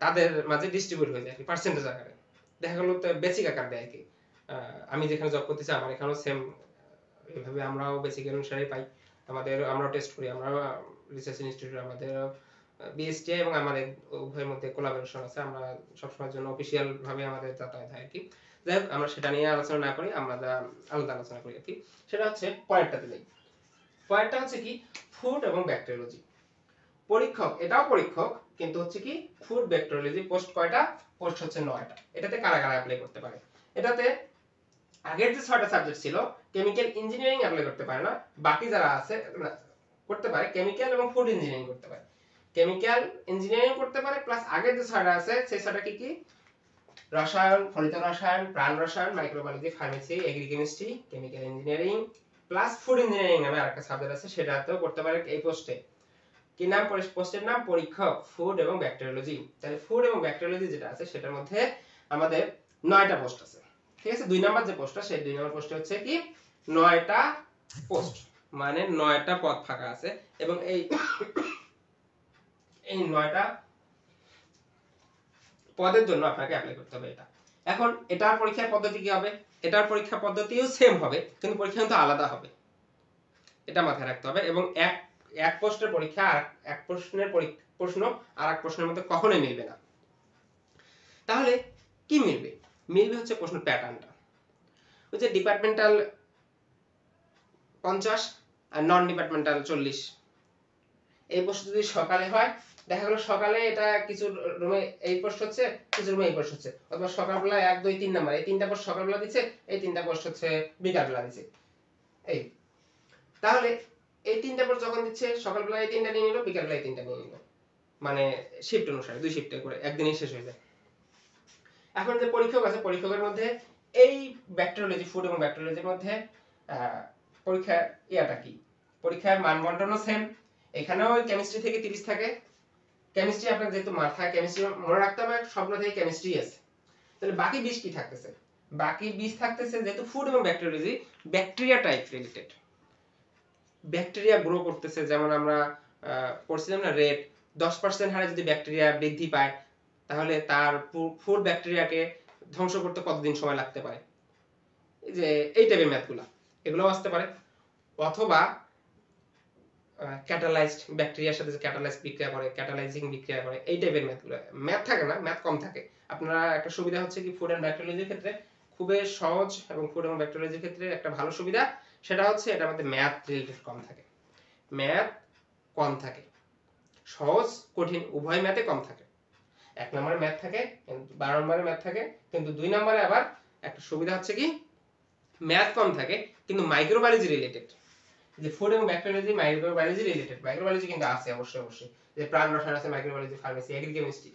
তাদের মাঝে ডিস্ট্রিবিউট হয়ে যায় পার্সেন্টেজ আকারে, দেখা গেল তো বেসিক আকার দেয় কি। আমি যেখানে জব করতেছি আমার এখানেও সেম এইভাবে আমরাও বেসিক অনুসারে পাই, আমরাও টেস্ট করি, আমরাও রিসার্চ ইনস্টিটিউট, আমাদের বিএসটিআই এবং আমাদের উভয়ের মধ্যে কোলাবোরেশন আছে, আমরা সবসময়ের জন্য অফিসিয়াল ভাবে আমাদের যাতায়াত হয় আর কি। যাই হোক, আমরা সেটা নিয়ে আলোচনা না করি, আমরা আলাদা আলোচনা করি আর কি। সেটা হচ্ছে পয়েন্টটাতে নেই। পয়েন্টটা হচ্ছে কি, ফুড এবং ব্যাকটেরিওলজি পরীক্ষক, এটাও পরীক্ষক, কিন্তু হচ্ছে কি ফুড ব্যাকটেরিওলজি পোস্ট কয়টা? পোস্ট হচ্ছে 9টা। এটাতে কারা কারা অ্যাপ্লাই করতে পারে? এটাতে আগের যে 6টা সাবজেক্ট ছিল, কেমিক্যাল ইঞ্জিনিয়ারিং অ্যাপ্লাই করতে পারে না, বাকি যারা আছে করতে পারে, কেমিক্যাল এবং ফুড ইঞ্জিনিয়ারিং করতে পারে। কেমিক্যাল ইঞ্জিনিয়ারিং করতে পারে, প্লাস আগের যে 6টা আছে সেই 6টা কি কি? রসায়ন, ফলিত রসায়ন, প্রাণ রসায়ন, microbiology, pharmacy, agrichemistry, chemical engineering plus food engineering নামে আরেকটা সাবজেক্ট আছে, সেটাতেও করতে পারে এই পোস্টে। কি নাম পোস্টের নাম? পরীক্ষক ফুড এবং ব্যাকটেরিওলজি। তাহলে ফুড এবং ব্যাকটেরিওলজি যেটা আছে সেটার মধ্যে আমাদের 9টা পোস্ট আছে। ঠিক আছে, 2 নাম্বার যে পোস্টটা, সেই 2 নাম্বার পোস্টে হচ্ছে কি 9টা পোস্ট, মানে 9টা পদ ফাঁকা আছে, এবং এই 9টা পদের জন্য আপনাকে অ্যাপ্লাই করতে হবে এটা। এখন এটার পরীক্ষার পদ্ধতি কি হবে? এটার পরীক্ষা পদ্ধতিও সেম হবে, কিন্তু পরীক্ষা কিন্তু আলাদা হবে, এটা মাথায় রাখতে হবে। এবং এক প্রশ্নের পরীক্ষা আর এক প্রশ্নের প্রশ্ন আর এক প্রশ্নের মধ্যে কখনোই মিলবে না। তাহলে কি মিলবে? মিলবে হচ্ছে প্রশ্ন প্যাটার্নটা, ওই যে ডিপার্টমেন্টাল 50 আর নন ডিপার্টমেন্টাল 40। এই প্রশ্ন যদি সকালে হয়, দেখা গেল সকালে এটা কিছু রুমে এই পোস্ট হচ্ছে, কিছু রুমে এই পোস্ট হচ্ছে, অথবা সকালবেলা 1 2 3 নাম্বার, এই 3টা পোস্ট সকালবেলা দিচ্ছে, এই 3টা পোস্ট হচ্ছে বিকালবেলা দিচ্ছে। এই তাহলে এই 3টা পোস্ট যখন দিচ্ছে, সকালবেলা এই 3টা নিয়ে নিল, বিকালবেলা এই 3টা নিয়ে নিল, মানে শিফট অনুসারে 2 শিফটে করে একদিনই শেষ হয়ে যায়। এখন যে পরীক্ষক আছে, পরীক্ষকের মধ্যে এই ব্যাকটেরিওলজি, ফুড এবং ব্যাকটেরিওলজির মধ্যে পরীক্ষার ইয়াটা কি, পরীক্ষার মানবন্টনও সেম। এখানেও কেমিস্ট্রি থেকে 30 থাকে। কেমিস্ট্রি আপনার যেহেতু মাথায় কেমিস্ট্রি মনে রাখতে হবে, সবগুলো থেকে কেমিস্ট্রি আছে। তাহলে বাকি 20 কি থাকতেছে? বাকি 20 থাকতেছে যেহেতু ফুড এবং bacteriology bacteria type related. Bacteria grow করতেছে, যেমন আমরা পড়ছিলাম না রেট 10% হারে যদি ব্যাকটেরিয়া বৃদ্ধি পায় তাহলে তার ফুড ব্যাকটেরিয়াকে ধ্বংস করতে কতদিন সময় লাগতে পারে, এই যে এই টাইপের ম্যাথগুলো এগুলোও আসতে পারে। অথবা ক্যাটালাইজড ব্যাকটেরিয়ার সাথে যে ক্যাটালাইজ বিক্রিয়া করে, ক্যাটালাইজিং বিক্রিয়া করে, এই টাইপের ম্যাথগুলো। ম্যাথ থাকে না, ম্যাথ কম থাকে। আপনারা একটা সুবিধা হচ্ছে কি ফুড এন্ড ব্যাকটেরিওলজির ক্ষেত্রে খুবই সহজ, এবং ফুড এবং ব্যাকটেরিওলজির ক্ষেত্রে একটা ভালো সুবিধা সেটা হচ্ছে এটার মধ্যে ম্যাথ রিলেটেড কম থাকে। ম্যাথ কম থাকে, সহজ কঠিন উভয় ম্যাথে কম থাকে। 1 নম্বরে ম্যাথ থাকে, 12 নম্বরে ম্যাথ থাকে, কিন্তু 2 নম্বরে আবার একটা সুবিধা হচ্ছে কি ম্যাথ কম থাকে কিন্তু মাইক্রোবায়োলজি রিলেটেড। যে ফুড এবং ব্যাকটেরিওলজি মাইক্রোবায়োলজি রিলেটেড, মাইক্রোবায়োলজি কিন্তু আছে অবশ্যই, যে প্রাণ রসায়ন আছে, মাইক্রোবায়োলজি, ফার্মেসি, এগ্রিকেমিস্ট্রি,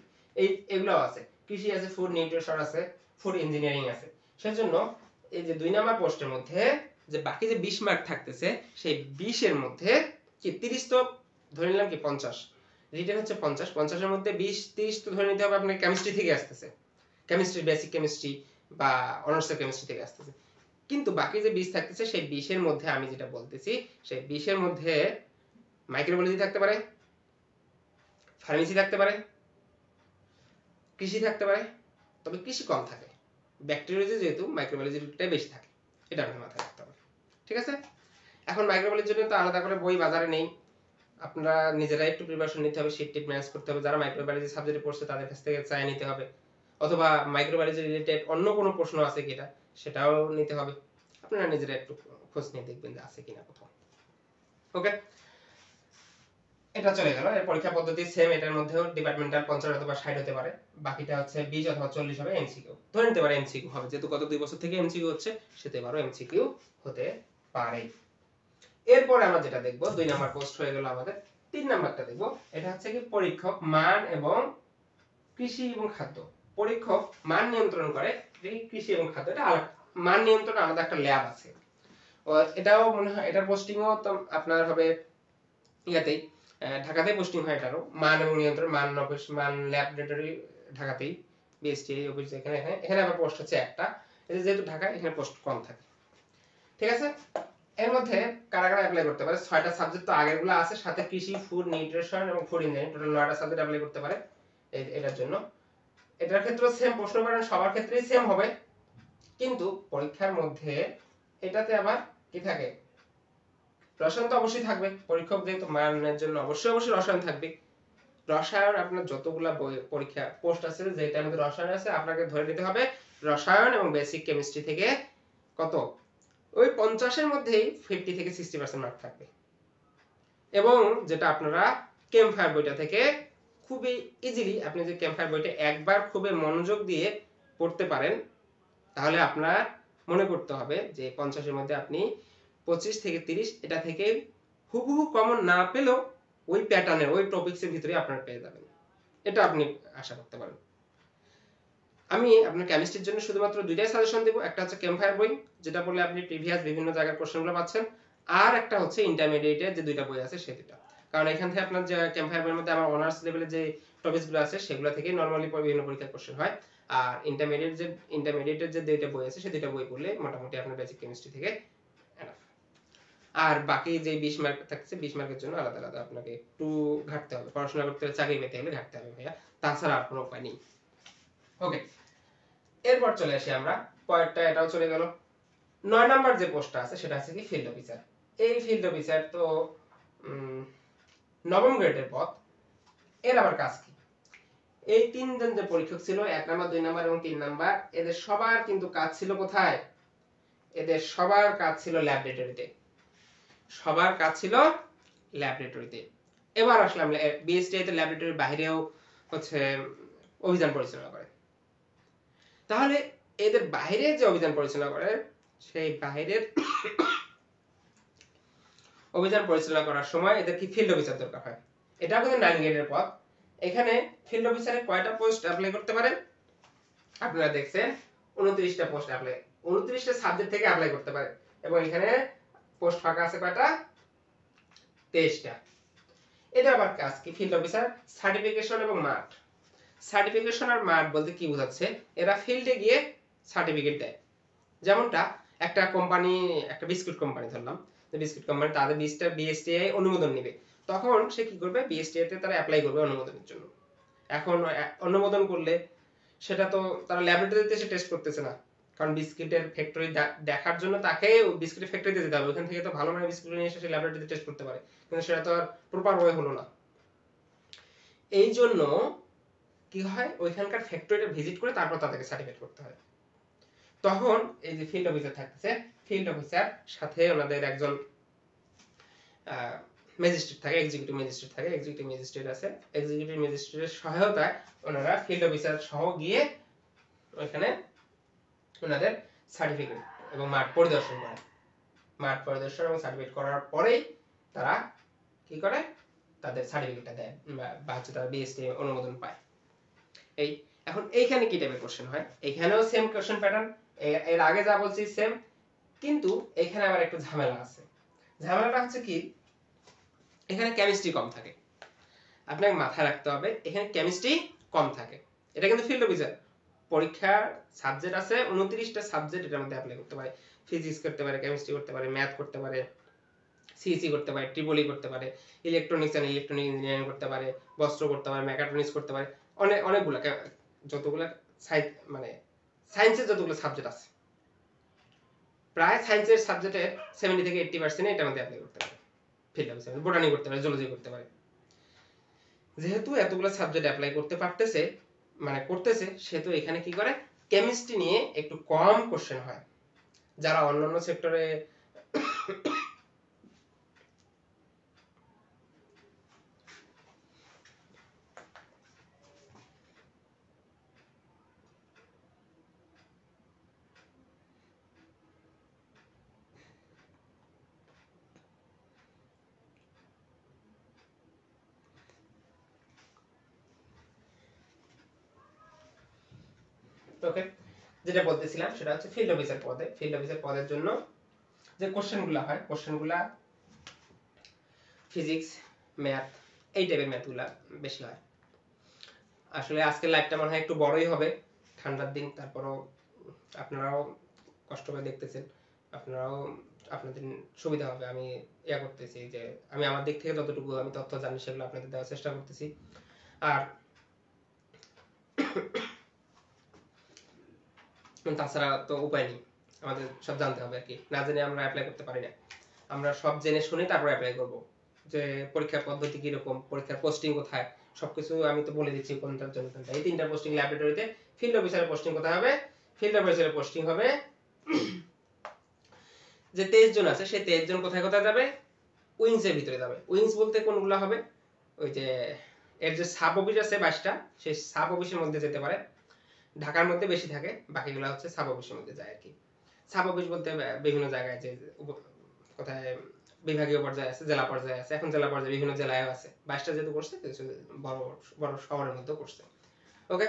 এগুলো আছে, কৃষি আছে, ফুড নিউট্রিশন আছে, ফুড ইঞ্জিনিয়ারিং আছে। সেজন্য এই যে 2 নম্বর পোস্টের মধ্যে যে বাকি যে 20 মার্ক থাকতেছে, সেই 20 এর মধ্যে কি 30 তো ধরে নিলাম কি 50, রিটেন হচ্ছে 50, 50 এর মধ্যে 20-30 তো ধরে নিতে হবে আপনার কেমিস্ট্রি থেকে আসতেছে, কেমিস্ট্রি, বেসিক কেমিস্ট্রি বা অনার্স কেমিস্ট্রি থেকে আসতেছে। কিন্তু বাকি যে 20 থাকতেছে সেই 20 এর মধ্যে আমি যেটা বলতেছি, সেই 20 এর মধ্যে মাইক্রোবায়োলজি থাকতে পারে, ফার্মেসি থাকতে পারে, কৃষি থাকতে পারে, তবে কৃষি কম থাকে। ব্যাকটেরিওলজি যেহেতু মাইক্রোবায়োলজিটাই বেশি থাকে, এটা আপনার মাথায় রাখতে হবে। ঠিক আছে? এখন মাইক্রোবায়োলজির জন্য তো আলাদা করে বই বাজারে নেই, আপনারা নিজেরাই একটু প্রিপারেশন নিতে হবে, শীট টিট ম্যানেজ করতে হবে। যারা মাইক্রোবায়োলজি সাবজেক্টে পড়ছে তাদের কাছ থেকে চাই নিতে হবে, অথবা মাইক্রোবায়োলজি রিলেটেড অন্য কোনো প্রশ্ন আছে কিনা সেটাও নিতে হবে। আপনারা নিজেরা একটু খোঁজ নিয়ে দেখবেন যে আছে কিনা কোথাও। ওকে, এটা চলে গেল। এর পরীক্ষা পদ্ধতি সেম, এটার মধ্যেও ডিপার্টমেন্টাল 50 অথবা 60 হতে পারে, বাকিটা হচ্ছে 20 অথবা 40 হবে এমসিকিউ। ধরে নিতে পারে এমসিকিউ হবে, যেহেতু গত 2 বছর থেকে এমসিকিউ হচ্ছে, সেতে পারো এমসিকিউ হতে পারে। এরপরে আমরা যেটা দেখব, 2 নাম্বার পোস্ট হয়ে গেল আমাদের। 3 নাম্বারটা দেখব, এটা হচ্ছে কি পরীক্ষক মান এবং কৃষি এবং খাদ্য। পরীক্ষক মান নিয়ন্ত্রণ করে কৃষি এবং খাদ্য, এটা আলাদা। মান নিয়ন্ত্রণ আলাদা একটা ল্যাব আছে, এটাও মনে হয় এটার পোস্টিংও তো আপনার হবে ইয়াতেই, ঢাকাতেই পোস্টিং হয়। এটারও মান এবং নিয়ন্ত্রণ, মান অফিস, মান ল্যাবরেটরি ঢাকাতেই, বিএসটি অফিস এখানে, এখানে আবার পোস্ট হচ্ছে একটা। এটা যেহেতু ঢাকায়, এখানে পোস্ট কম থাকে। ঠিক আছে? এর মধ্যে কারা কারা অ্যাপ্লাই করতে পারে? 6টা সাবজেক্ট তো আগেরগুলো আছে, সাথে কৃষি, ফুড নিউট্রিশন এবং ফুড ইঞ্জিনিয়ারিং, টোটাল 9টা সাবজেক্ট অ্যাপ্লাই করতে পারে এটার জন্য। এটার ক্ষেত্রেও সেম প্রশ্ন করেন, সবার ক্ষেত্রেই সেম হবে, কিন্তু পরীক্ষার মধ্যে এটাতে আবার কি থাকে, রসায়ন তো অবশ্যই থাকবে। পরীক্ষক যেহেতু মানের জন্য অবশ্যই রসায়ন থাকবে। রসায়ন আপনার যতগুলা পরীক্ষা পোস্ট আছে যেটার মধ্যে রসায়ন আছে, আপনাকে ধরে নিতে হবে রসায়ন এবং বেসিক কেমিস্ট্রি থেকে কত, ওই 50 এর মধ্যেই 50 থেকে 60% মার্ক থাকবে। এবং যেটা আপনারা ক্যাম্পফায়ার বইটা থেকে খুবই ইজিলি, আপনি যে ক্যাম্পফায়ার বইটা একবার খুবই মনোযোগ দিয়ে পড়তে পারেন, তাহলে আপনার মনে করতে হবে যে 50 এর মধ্যে আপনি 25 থেকে 30 এটা থেকে হুবহু কমন না পেলেও ওই প্যাটার্নের, ওই টপিকসের ভিতরে আপনারা পেয়ে যাবেন, এটা আপনি আশা করতে পারেন। আমি আপনার কেমিস্ট্রির জন্য শুধুমাত্র 2টাই সাজেশন দেব, একটা হচ্ছে ক্যাম্পফায়ার বই, যেটা পড়লে আপনি প্রিভিয়াস বিভিন্ন জায়গার কোশ্চেনগুলো পাচ্ছেন, আর একটা হচ্ছে ইন্টারমিডিয়েটের যে 2টা বই আছে সেই 2টা। কারণ এখান থেকে আপনার যে ক্যাম্পফায়ার বইয়ের মধ্যে আমার অনার্স লেভেলের যে টপিকসগুলো আছে সেগুলো থেকে নরমালি বিভিন্ন পরীক্ষার কোশ্চেন হয়, আর ইন্টারমিডিয়েটের যে 2টা বই আছে সেই 2টা বই পড়লে মোটামুটি আপনার বেসিক কেমিস্ট্রি থেকে এনাফ। আর বাকি যে 20 মার্ক থাকছে, 20 মার্কের জন্য আলাদা আলাদা আপনাকে একটু ঘাটতে হবে, পড়াশোনা করতে হলে, চাকরি পেতে হলে ঘাটতে হবে ভাইয়া, তাছাড়া আর কোনো উপায় নেই। ওকে, এরপর চলে আসি আমরা পরেরটা, এটাও চলে গেল। 9 নাম্বার যে পোস্টটা আছে সেটা আছে কি ফিল্ড অফিসার। এই ফিল্ড অফিসার তো নবম গ্রেডের পদ। এর আবার কাজ কি? এই 3 জন যে পরীক্ষক ছিল, 1 নাম্বার, 2 নাম্বার এবং 3 নাম্বার, এদের সবার কিন্তু কাজ ছিল কোথায়? এদের সবার কাজ ছিল ল্যাবরেটরিতে, সবার কাজ ছিল ল্যাবরেটরিতে। এবার আসলাম বিএসটিআই তে ল্যাবরেটরির বাইরেও হচ্ছে অভিযান পরিচালনা করে। তাহলে এদের বাইরে যে অভিযান পরিচালনা করে, সেই বাইরের অভিযান পরিচালনা করার সময় এদের কি ফিল্ড অফিসার দরকার হয়। এটা কিন্তু 9 গ্রেডের পদ। এখানে ফিল্ড অফিসারে কয়টা পোস্ট অ্যাপ্লাই করতে পারে? আপনারা দেখছেন 29টা পোস্ট অ্যাপ্লাই 29টা সাবজেক্ট থেকে অ্যাপ্লাই করতে পারে এবং এখানে পোস্ট ফাঁকা আছে কয়টা 23টা। এটা আবার কাজ কি ফিল্ড অফিসার সার্টিফিকেশন এবং মাঠ। সার্টিফিকেশন আর মাঠ বলতে কি বোঝাচ্ছে এরা ফিল্ডে গিয়ে সার্টিফিকেট দেয়। যেমনটা একটা কোম্পানি একটা বিস্কুট কোম্পানি ধরলাম, যে বিস্কুট কোম্পানি তাদের 20টা বিএসটিআই অনুমোদন নেবে, তখন সে কি করবে বিএসটিআই তে তারা অ্যাপ্লাই করবে অনুমোদনের জন্য। এখন অনুমোদন করলে সেটা তো তারা ল্যাবরেটরিতে এসে টেস্ট করতেছে না, কারণ বিস্কিটের ফ্যাক্টরি দেখার জন্য তাকে বিস্কিটের ফ্যাক্টরিতে যেতে হবে, ওখান থেকে তো ভালো মানের বিস্কুট নিয়ে এসে সে ল্যাবরেটরিতে টেস্ট করতে পারে, কিন্তু সেটা তো আর প্রপার ওয়ে হলো না। এই জন্য কি হয় ওইখানকার ফ্যাক্টরিটা ভিজিট করে তারপর তাদেরকে সার্টিফিকেট করতে হয়। তখন এই যে ফিল্ড অফিসার থাকতেছে, ফিল্ড অফিসার সাথে ওনাদের একজন ম্যাজিস্ট্রেট থাকে, এক্সিকিউটিভ ম্যাজিস্ট্রেট থাকে, এক্সিকিউটিভ ম্যাজিস্ট্রেট আছে, এক্সিকিউটিভ ম্যাজিস্ট্রেটের সহায়তায় ওনারা ফিল্ড অফিসার সহ গিয়ে ওখানে ওনাদের সার্টিফিকেট এবং মাঠ পরিদর্শন করে। মাঠ পরিদর্শন এবং সার্টিফিকেট করার পরেই তারা কি করে তাদের সার্টিফিকেটটা দেয় বা হচ্ছে তারা বিএসটি অনুমোদন পায়। এই এখন এইখানে কি টাইপের কোশ্চেন হয়, এখানেও সেম কোশ্চেন প্যাটার্ন, এর আগে যা বলছি সেম, কিন্তু এখানে আবার একটু ঝামেলা আছে। ঝামেলাটা হচ্ছে কি এখানে কেমিস্ট্রি কম থাকে, আপনাকে মাথায় রাখতে হবে এখানে কেমিস্ট্রি কম থাকে। এটা কিন্তু ফিল্ড অফিসার পরীক্ষার সাবজেক্ট আছে 29টা সাবজেক্ট এটার মধ্যে অ্যাপ্লাই করতে পারে, ফিজিক্স করতে পারে, কেমিস্ট্রি করতে পারে, ম্যাথ করতে পারে, সিএসসি করতে পারে, ট্রিপলি করতে পারে, ইলেকট্রনিক্স এন্ড ইলেকট্রনিক ইঞ্জিনিয়ারিং করতে পারে, বস্ত্র করতে পারে, মেকাট্রনিক্স করতে পারে, অনেকগুলো যতগুলো মানে সায়েন্সের যতগুলো সাবজেক্ট আছে প্রায় সায়েন্সের সাবজেক্টের 70 থেকে 80% এটার মধ্যে অ্যাপ্লাই করতে পারে ফিল্ড অফিসার, বোটানি করতে পারে, জুলজি করতে পারে। যেহেতু এতগুলো সাবজেক্ট অ্যাপ্লাই করতে পারতেছে মানে করতেছে, সেহেতু এখানে কি করে কেমিস্ট্রি নিয়ে একটু কম কোশ্চেন হয়। যারা অন্যান্য সেক্টরে ওকে যেটা বলতেছিলাম সেটা হচ্ছে ফিল্ড অফিসার পদে, ফিল্ড অফিসার পদের জন্য যে কোশ্চেনগুলো হয় কোশ্চেনগুলো ফিজিক্স, ম্যাথ, এই টাইপের ম্যাথগুলো বেশি হয়। আসলে আজকের লাইভটা মনে হয় একটু বড়ই হবে, ঠান্ডার দিন, তারপরও আপনারাও কষ্ট করে দেখতেছেন, আপনারাও আপনাদের সুবিধা হবে। আমি ইয়া করতেছি যে আমি আমার দিক থেকে যতটুকু আমি তথ্য জানি সেগুলো আপনাদের দেওয়ার চেষ্টা করতেছি। আর তাছাড়া তো উপায় নেই, আমাদের সব জানতে হবে আর কি, না জেনে আমরা অ্যাপ্লাই করতে পারি না। আমরা সব জেনে শুনে তারপর অ্যাপ্লাই করব, যে পরীক্ষার পদ্ধতি কি রকম, পরীক্ষার পোস্টিং কোথায়, সবকিছু আমি তো বলে দিচ্ছি কোনটার জন্য কোনটা। এই তিনটা পোস্টিং ল্যাবরেটরিতে, ফিল্ড অফিসারের পোস্টিং কোথায় হবে, ফিল্ড অফিসারের পোস্টিং হবে যে 23 জন আছে সেই 23 জন কোথায় কোথায় যাবে, উইংস এর ভিতরে যাবে। উইংস বলতে কোনগুলো হবে, ওই যে এর যে সাব অফিস আছে 22টা, সেই সাব অফিসের মধ্যে যেতে পারে, ঢাকার মধ্যে বেশি থাকে, বাকিগুলো হচ্ছে সাব অফিসের মধ্যে যায় আর কি। সাব অফিস বলতে বিভিন্ন জায়গায় যে কোথায় বিভাগীয় পর্যায়ে আছে, জেলা পর্যায়ে আছে, এখন জেলা পর্যায়ে বিভিন্ন জেলায় আছে, 22টা যেহেতু করছে কিছু বড় বড় শহরের মধ্যে করছে। ওকে,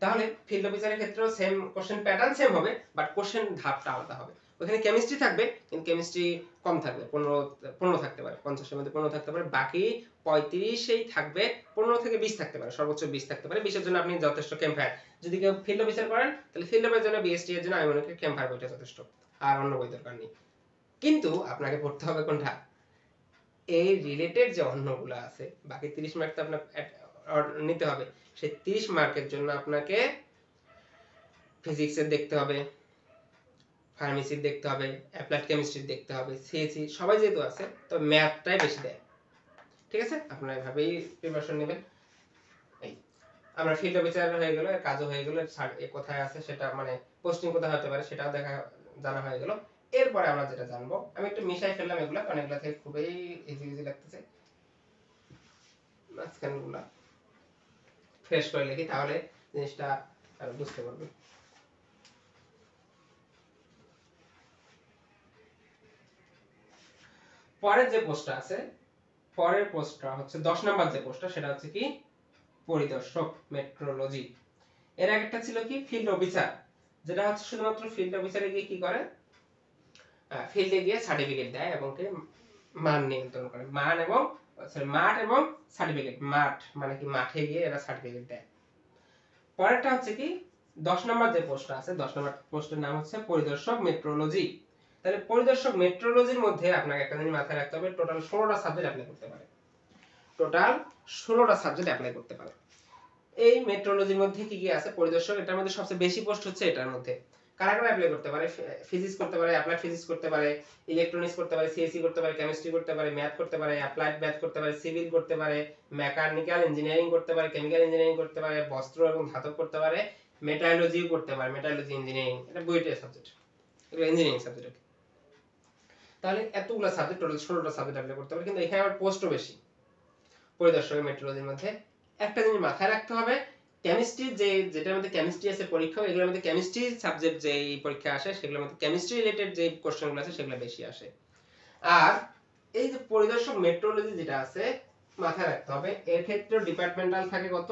তাহলে ফিল্ড অফিসারের ক্ষেত্রেও সেম কোশ্চেন প্যাটার্ন সেম হবে, বাট কোশ্চেন ধাপটা আলাদা হবে। ওখানে কেমিস্ট্রি থাকবে, কিন্তু কেমিস্ট্রি কম থাকবে, 15 থাকতে পারে, 50 এর মধ্যে 15 থাকতে পারে, বাকি 35এই থাকবে, 15 থেকে 20 থাকতে পারে, সর্বোচ্চ 20 থাকতে পারে। 20 এর জন্য আপনি যথেষ্ট ক্যাম্পায়ার, যদি কেউ ফিল্ড অফিসার করেন তাহলে ফিল্ড অফিসারের জন্য বিএসটি এর জন্য আমি মনে করি ক্যাম্পায়ার বইটা যথেষ্ট, আর অন্য বই দরকার নেই। কিন্তু আপনাকে পড়তে হবে কোনটা, এই রিলেটেড যে অন্যগুলো আছে, বাকি 30 মার্ক তো আপনার নিতে হবে। সেই 30 মার্কের জন্য আপনাকে ফিজিক্সের দেখতে হবে, ফার্মেসির দেখতে হবে, অ্যাপ্লাইড কেমিস্ট্রির দেখতে হবে, সিএসসি সবাই যেহেতু আছে তো ম্যাথটাই বেশি দেয়। ঠিক আছে, আপনারা এভাবেই প্রিপারেশন নেবেন। এই আমরা ফিল্ড অফিসার হয়ে গেল, কাজও হয়ে গেল, কোথায় আছে সেটা মানে পোস্টিং কোথায় হতে পারে সেটাও জানা হয়ে গেল। এরপরে আমরা যেটা জানবো, আমি একটু মিশাই ফেললাম এগুলা, কারণ এগুলা থেকে খুবই ইজি লাগতেছে, মাঝখানগুলা ফ্রেশ করে লিখি, তাহলে জিনিসটা আরো বুঝতে পারবে। পরের যে পোস্টটা আছে, পরের পোস্টটা হচ্ছে 10 নাম্বার যে পোস্টটা, সেটা হচ্ছে কি পরিদর্শক, মেট্রোলজি। এর আগেরটা ছিল কি ফিল্ড অফিসার, যেটা হচ্ছে শুধুমাত্র ফিল্ড অফিসারে গিয়ে কি করে, ফিল্ডে গিয়ে সার্টিফিকেট দেয় এবং কি মান নিয়ন্ত্রণ করে, মান এবং মাঠ এবং সার্টিফিকেট, মাঠ মানে কি মাঠে গিয়ে এরা সার্টিফিকেট দেয়। পরেরটা হচ্ছে কি 10 নম্বর যে পোস্টটা আছে, 10 নম্বর পোস্টের নাম হচ্ছে পরিদর্শক মেট্রোলজি। তাহলে পরিদর্শক মেট্রোলজির মধ্যে আপনাকে একটা জিনিস মাথায় রাখতে হবে, টোটাল 16টা সাবজেক্ট অ্যাপ্লাই করতে পারে, টোটাল 16টা সাবজেক্ট অ্যাপ্লাই করতে পারে। এই মেট্রোলজির মধ্যে কি কি আছে, পরিদর্শক এটার মধ্যে সবচেয়ে বেশি পোস্ট হচ্ছে এটার মধ্যে। কারা কারা অ্যাপ্লাই করতে পারে, ফিজিক্স করতে পারে, অ্যাপ্লাইড ফিজিক্স করতে পারে, ইলেকট্রনিক্স করতে পারে, সিএসসি করতে পারে, কেমিস্ট্রি করতে পারে, ম্যাথ করতে পারে, অ্যাপ্লাইড ম্যাথ করতে পারে, সিভিল করতে পারে, মেকানিক্যাল ইঞ্জিনিয়ারিং করতে পারে, কেমিক্যাল ইঞ্জিনিয়ারিং করতে পারে, বস্ত্র এবং ধাতব করতে পারে, মেটালজি করতে পারে, মেটালজি ইঞ্জিনিয়ারিং, এটা বইটার সাবজেক্ট, এগুলো ইঞ্জিনিয়ারিং সাবজেক্ট। তাহলে এতগুলো সাবজেক্ট, টোটাল 16টা সাবজেক্ট অ্যাপ্লাই করতে পারে, কিন্তু এখানে আবার পোস্টও বেশি পরিদর্শক মেট্রোলজির মধ্যে। একটা জিনিস মাথায় রাখতে হবে, কেমিস্ট্রি যেটার মধ্যে কেমিস্ট্রি আছে পরীক্ষা, এগুলোর মধ্যে কেমিস্ট্রি সাবজেক্ট যে পরীক্ষা আসে সেগুলোর মধ্যে কেমিস্ট্রি রিলেটেড যে কোশ্চেনগুলো আছে সেগুলো বেশি আসে। আর এই যে পরিদর্শক মেট্রোলজি যেটা আছে মাথায় রাখতে হবে, এর ক্ষেত্রে ডিপার্টমেন্টাল থাকে কত,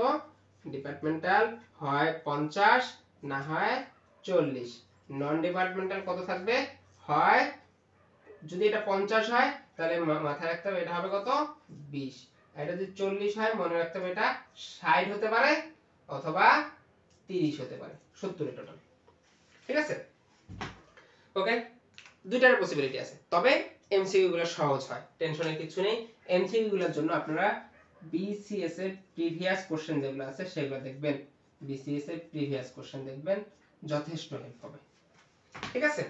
ডিপার্টমেন্টাল হয় 50 না হয় 40, নন ডিপার্টমেন্টাল কত থাকবে, হয় যদি এটা 50 হয় তাহলে মাথায় রাখতে হবে এটা হবে কত 20, আর এটা যদি 40 হয় মনে রাখতে হবে এটা 60 হতে পারে অথবা 30 হতে পারে, 70 এর টোটাল। ঠিক আছে, ওকে, দুইটার পসিবিলিটি আছে, তবে এমসিকিউ গুলো সহজ হয়, টেনশনের কিছু নেই। এমসিকিউ গুলোর জন্য আপনারা বিসিএস এর প্রিভিয়াস কোশ্চেন যেগুলো আছে সেগুলো দেখবেন, বিসিএস এর প্রিভিয়াস কোশ্চেন দেখবেন, যথেষ্ট হেল্প হবে। ঠিক আছে,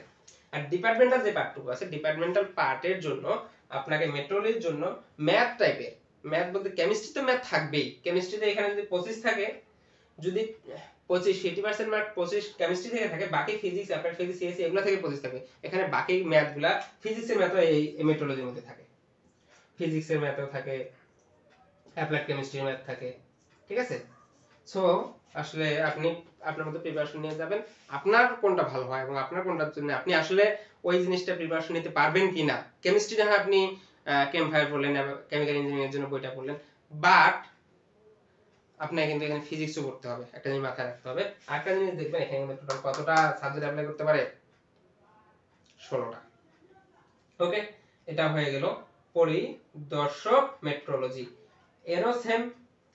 আর ডিপার্টমেন্টাল যে পার্টটুকু আছে, ডিপার্টমেন্টাল পার্টের জন্য আপনাকে মেট্রোলজির জন্য ম্যাথ টাইপের, ম্যাথ বলতে কেমিস্ট্রিতে ম্যাথ থাকবেই, কেমিস্ট্রিতে এখানে যদি 25 থাকে, যদি 50% মার্ক 25 কেমিস্ট্রি থেকে থাকে, বাকি ফিজিক্স, অ্যাপ্লাইড ফিজিক্স, সিএসসি এগুলো থেকে 25 থাকে, এখানে বাকি ম্যাথগুলা, ফিজিক্সের ম্যাথও এই মেট্রোলজির মধ্যে থাকে, ফিজিক্সের ম্যাথও থাকে, অ্যাপ্লাইড কেমিস্ট্রির ম্যাথ থাকে। ঠিক আছে, সো আসলে আপনি আপনার মতো প্রিপারেশন নিয়ে যাবেন, আপনার কোনটা ভালো হয় এবং আপনার কোনটার জন্য আপনি আসলে ওই জিনিসটা প্রিপারেশন নিতে পারবেন কিনা। কেমিস্ট্রি না হয় আপনি কেম ফায়ার পড়লেন, কেমিক্যাল ইঞ্জিনিয়ারিং এর জন্য বইটা পড়লেন, বাট আপনাকে কিন্তু এখানে ফিজিক্সও পড়তে হবে, একটা জিনিস মাথায় রাখতে হবে। আরেকটা জিনিস দেখবেন এখানে কিন্তু টোটাল কতটা সাবজেক্ট অ্যাপ্লাই করতে পারে, 16টা। ওকে, এটা হয়ে গেল পরিদর্শক মেট্রোলজি। এরও সেম,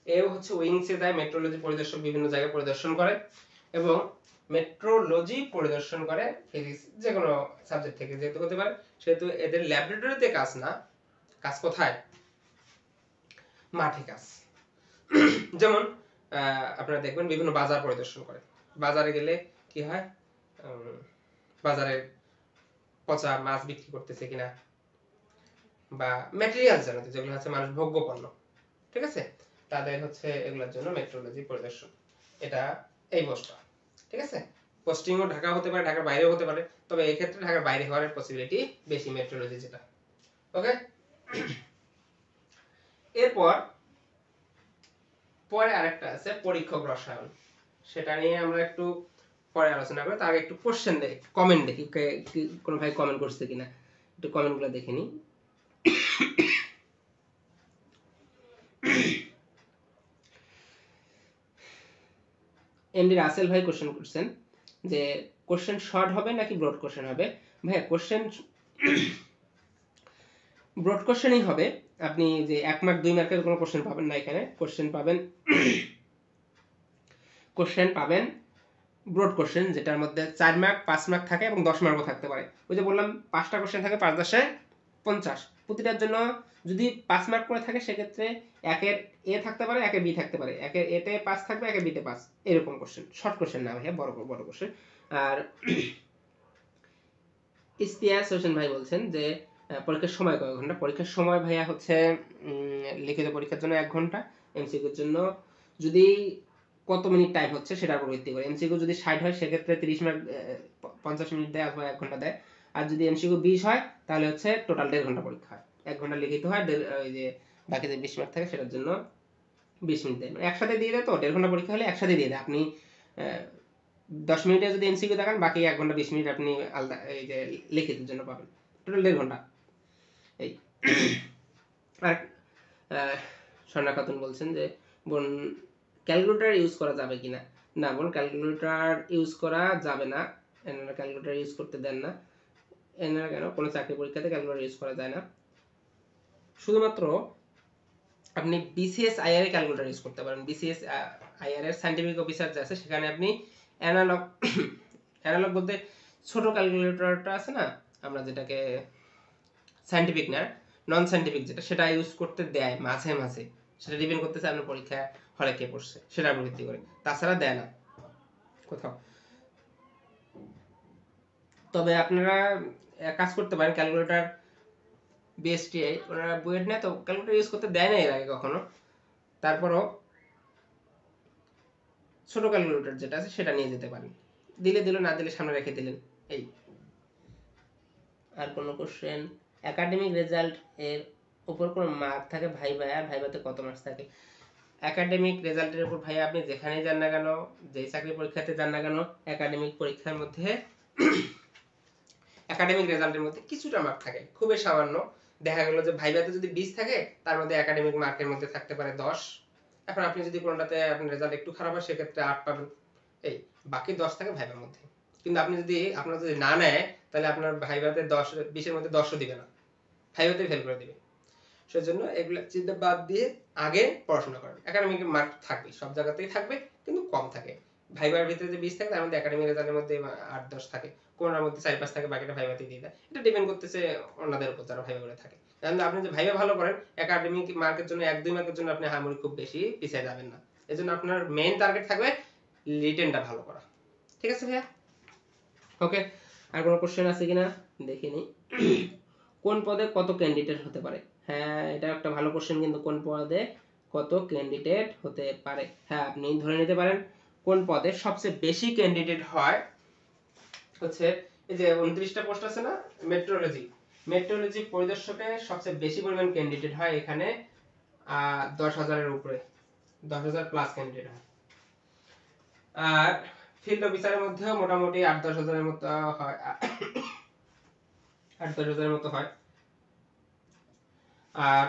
এও হচ্ছে উইংসে দেয়, মেট্রোলজি পরিদর্শক বিভিন্ন জায়গায় পরিদর্শন করে এবং মেট্রোলজি পরিদর্শন করে ফিজিক্স যে কোনো সাবজেক্ট থেকে যেহেতু হতে পারে, সেহেতু এদের ল্যাবরেটরিতে কাজ না, কাজ কোথায়, মাঠে কাজ। যেমন আপনারা দেখবেন বিভিন্ন বাজার পরিদর্শন করে, বাজারে গেলে কি হয়, বাজারে পচা মাছ বিক্রি করতেছে কিনা, বা ম্যাটেরিয়াল জানাতে যেগুলো হচ্ছে মানুষ ভোগ্য পণ্য, ঠিক আছে, তাদের হচ্ছে এগুলোর জন্য মেট্রোলজি পরিদর্শন, এটা এই পোস্টটা। ঠিক আছে, পোস্টিংও ঢাকা হতে পারে, ঢাকার বাইরেও হতে পারে, তবে এই ক্ষেত্রে ঢাকার বাইরে হওয়ার পসিবিলিটি বেশি মেট্রোলজি যেটা। ওকে, এরপর পরে আরেকটা আছে পরীক্ষক রসায়ন, সেটা নিয়ে আমরা একটু পরে আলোচনা করি, তার আগে একটু কোশ্চেন দেখি, কমেন্ট দেখি, কোন ভাই কমেন্ট করছে কিনা, একটু কমেন্টগুলো দেখে নিই। এমডি রাসেল ভাই কোশ্চেন করছেন যে কোশ্চেন শর্ট হবে নাকি ব্রড কোশ্চেন হবে। ভাইয়া কোশ্চেন ব্রড কোশ্চেনই হবে, আপনি যে 1 মার্ক 2 মার্কের কোনো কোশ্চেন পাবেন না এখানে, কোশ্চেন পাবেন ব্রড কোশ্চেন, যেটার মধ্যে 4 মার্ক 5 মার্ক থাকে এবং 10 মার্কও থাকতে পারে। ওই যে বললাম 5টা কোশ্চেন থাকে, 5 10 50, প্রতিটার জন্য যদি 5 মার্ক করে থাকে সেক্ষেত্রে একের এ থাকতে পারে, একের বি থাকতে পারে, একের এতে 5 থাকবে, একের বিতে 5, এরকম কোশ্চেন, শর্ট কোশ্চেন না ভাইয়া, বড় বড় কোশ্চেন। আর ইস্তিয়াস হোসেন ভাই বলছেন যে পরীক্ষার সময় কয় ঘন্টা, পরীক্ষার সময় ভাইয়া হচ্ছে লিখিত পরীক্ষার জন্য 1 ঘন্টা, এমসিকিউর জন্য যদি কত মিনিট টাইম হচ্ছে সেটার উপর ভিত্তি করে, এমসিকিউ যদি 60 হয় সেক্ষেত্রে 30 মিনিট 50 মিনিট দেয় অথবা 1 ঘন্টা দেয়, আর যদি এমসিকিউ 20 হয় তাহলে হচ্ছে টোটাল 1.5 ঘন্টা পরীক্ষা হয়, 1 ঘন্টা লিখিত হয়, ওই যে বাকি যে 20 মিনিট থাকে সেটার জন্য 20 মিনিট দেয়, মানে একসাথে দিয়ে দেয়, তো 1.5 ঘন্টা পরীক্ষা হলে একসাথে দিয়ে দেয়। আপনি 10 মিনিটে যদি এমসিকিউ দেখান, বাকি 1 ঘন্টা 20 মিনিট আপনি আলাদা এই যে লিখিতের জন্য পাবেন, টোটাল 1.5 ঘন্টা। এই আর স্বর্ণা খাতুন বলছেন যে বোন ক্যালকুলেটর ইউজ করা যাবে কিনা। না বোন, ক্যালকুলেটর ইউজ করা যাবে না, এনারা ক্যালকুলেটর ইউজ করতে দেন না। এনারা কেন, কোনো চাকরি পরীক্ষাতে ক্যালকুলেটর ইউজ করা যায় না। শুধুমাত্র আপনি বিসিএস আইআর এর ক্যালকুলেটর ইউজ করতে পারেন। বিসিএস আইআর এর সায়েন্টিফিক অফিসার যে আছে সেখানে আপনি অ্যানালগ অ্যানালগ বলতে ছোট ক্যালকুলেটরটা আছে না, আমরা যেটাকে সায়েন্টিফিক না নন সায়েন্টিফিক যেটা, সেটা ইউজ করতে দেয় মাঝে মাঝে। সেটা ডিপেন্ড করতেছে আপনার পরীক্ষা হলে কে পড়ছে সেটার উপর ভিত্তি করে, তাছাড়া দেয় না কোথাও। তবে আপনারা কাজ করতে পারেন, ক্যালকুলেটর বিএসটিআই ওনারা বুয়েট না তো ক্যালকুলেটর ইউজ করতে দেয় না এর আগে কখনো, তারপরও ছোট ক্যালকুলেটর যেটা আছে সেটা নিয়ে যেতে পারেন, দিলে দিল, না দিলে সামনে রেখে দিলেন এই। আর কোনো কোশ্চেন? একাডেমিক রেজাল্ট এর উপর কোনো মার্ক থাকে ভাইভা, আর ভাইভাতে কত মার্কস থাকে? একাডেমিক রেজাল্টের উপর ভাই আপনি যেখানেই যান না কেন, যেই চাকরি পরীক্ষাতে যান না কেন, একাডেমিক পরীক্ষার মধ্যে একাডেমিক রেজাল্টের মধ্যে কিছুটা মার্ক থাকে, খুবই সামান্য। দেখা গেল যে ভাইভাতে যদি 20 থাকে, তার মধ্যে একাডেমিক মার্কের মধ্যে থাকতে পারে 10। এখন আপনি যদি কোনটাতে আপনার রেজাল্ট একটু খারাপ হয় সেক্ষেত্রে 8 পাবেন, এই বাকি 10 থাকে ভাইভার মধ্যে। কিন্তু আপনি যদি আপনার যদি না নেয়, তাহলে আপনার ভাইভাতে 10 20 এর মধ্যে 10ও দিবে না, ভাইভাতে ফেল করে দিবে। সেজন্য এগুলো চিন্তা বাদ দিয়ে আগে পড়াশোনা করেন। একাডেমিক মার্ক থাকবে, সব জায়গাতেই থাকবে, কিন্তু কম থাকে। ভাইবার ভিতরে যে 20 থাকে তার মধ্যে একাডেমিক রেজাল্টের মধ্যে 8-10 থাকে, কোনটার মধ্যে 4-5 থাকে, বাকিটা ভাইভাতেই দিয়ে দেয়। এটা ডিপেন্ড করতেছে অন্যদের উপর যারা ভাইবা করে থাকে। কারণ আপনি যে ভাইবা ভালো করেন, একাডেমিক মার্কের জন্য 1-2 মার্কের জন্য আপনি হামরি খুব বেশি পিছিয়ে যাবেন না। এজন্য আপনার মেইন টার্গেট থাকবে রিটেনটা ভালো করা। ঠিক আছে ভাইয়া? ওকে, আর কোনো কোশ্চেন আছে কিনা দেখে নিই। কোন পদে কত ক্যান্ডিডেট হতে পারে? হ্যাঁ, এটা একটা ভালো কোশ্চেন, কিন্তু কোন পদে কত ক্যান্ডিডেট হতে পারে? হ্যাঁ, আপনি ধরে নিতে পারেন কোন পদে সবচেয়ে বেশি ক্যান্ডিডেট হয় হচ্ছে এই যে 29টা পোস্ট আছে না, মেট্রোলজি। মেট্রোলজি পরিদর্শকে সবচেয়ে বেশি পরিমাণ ক্যান্ডিডেট হয় এখানে 10,000 এর উপরে, 10,000 প্লাস ক্যান্ডিডেট হয়। আর ফিল্ড অফিসারের মধ্যেও মোটামুটি 8-10 হাজারের মতো হয়, 8-10 হাজারের মতো হয়। আর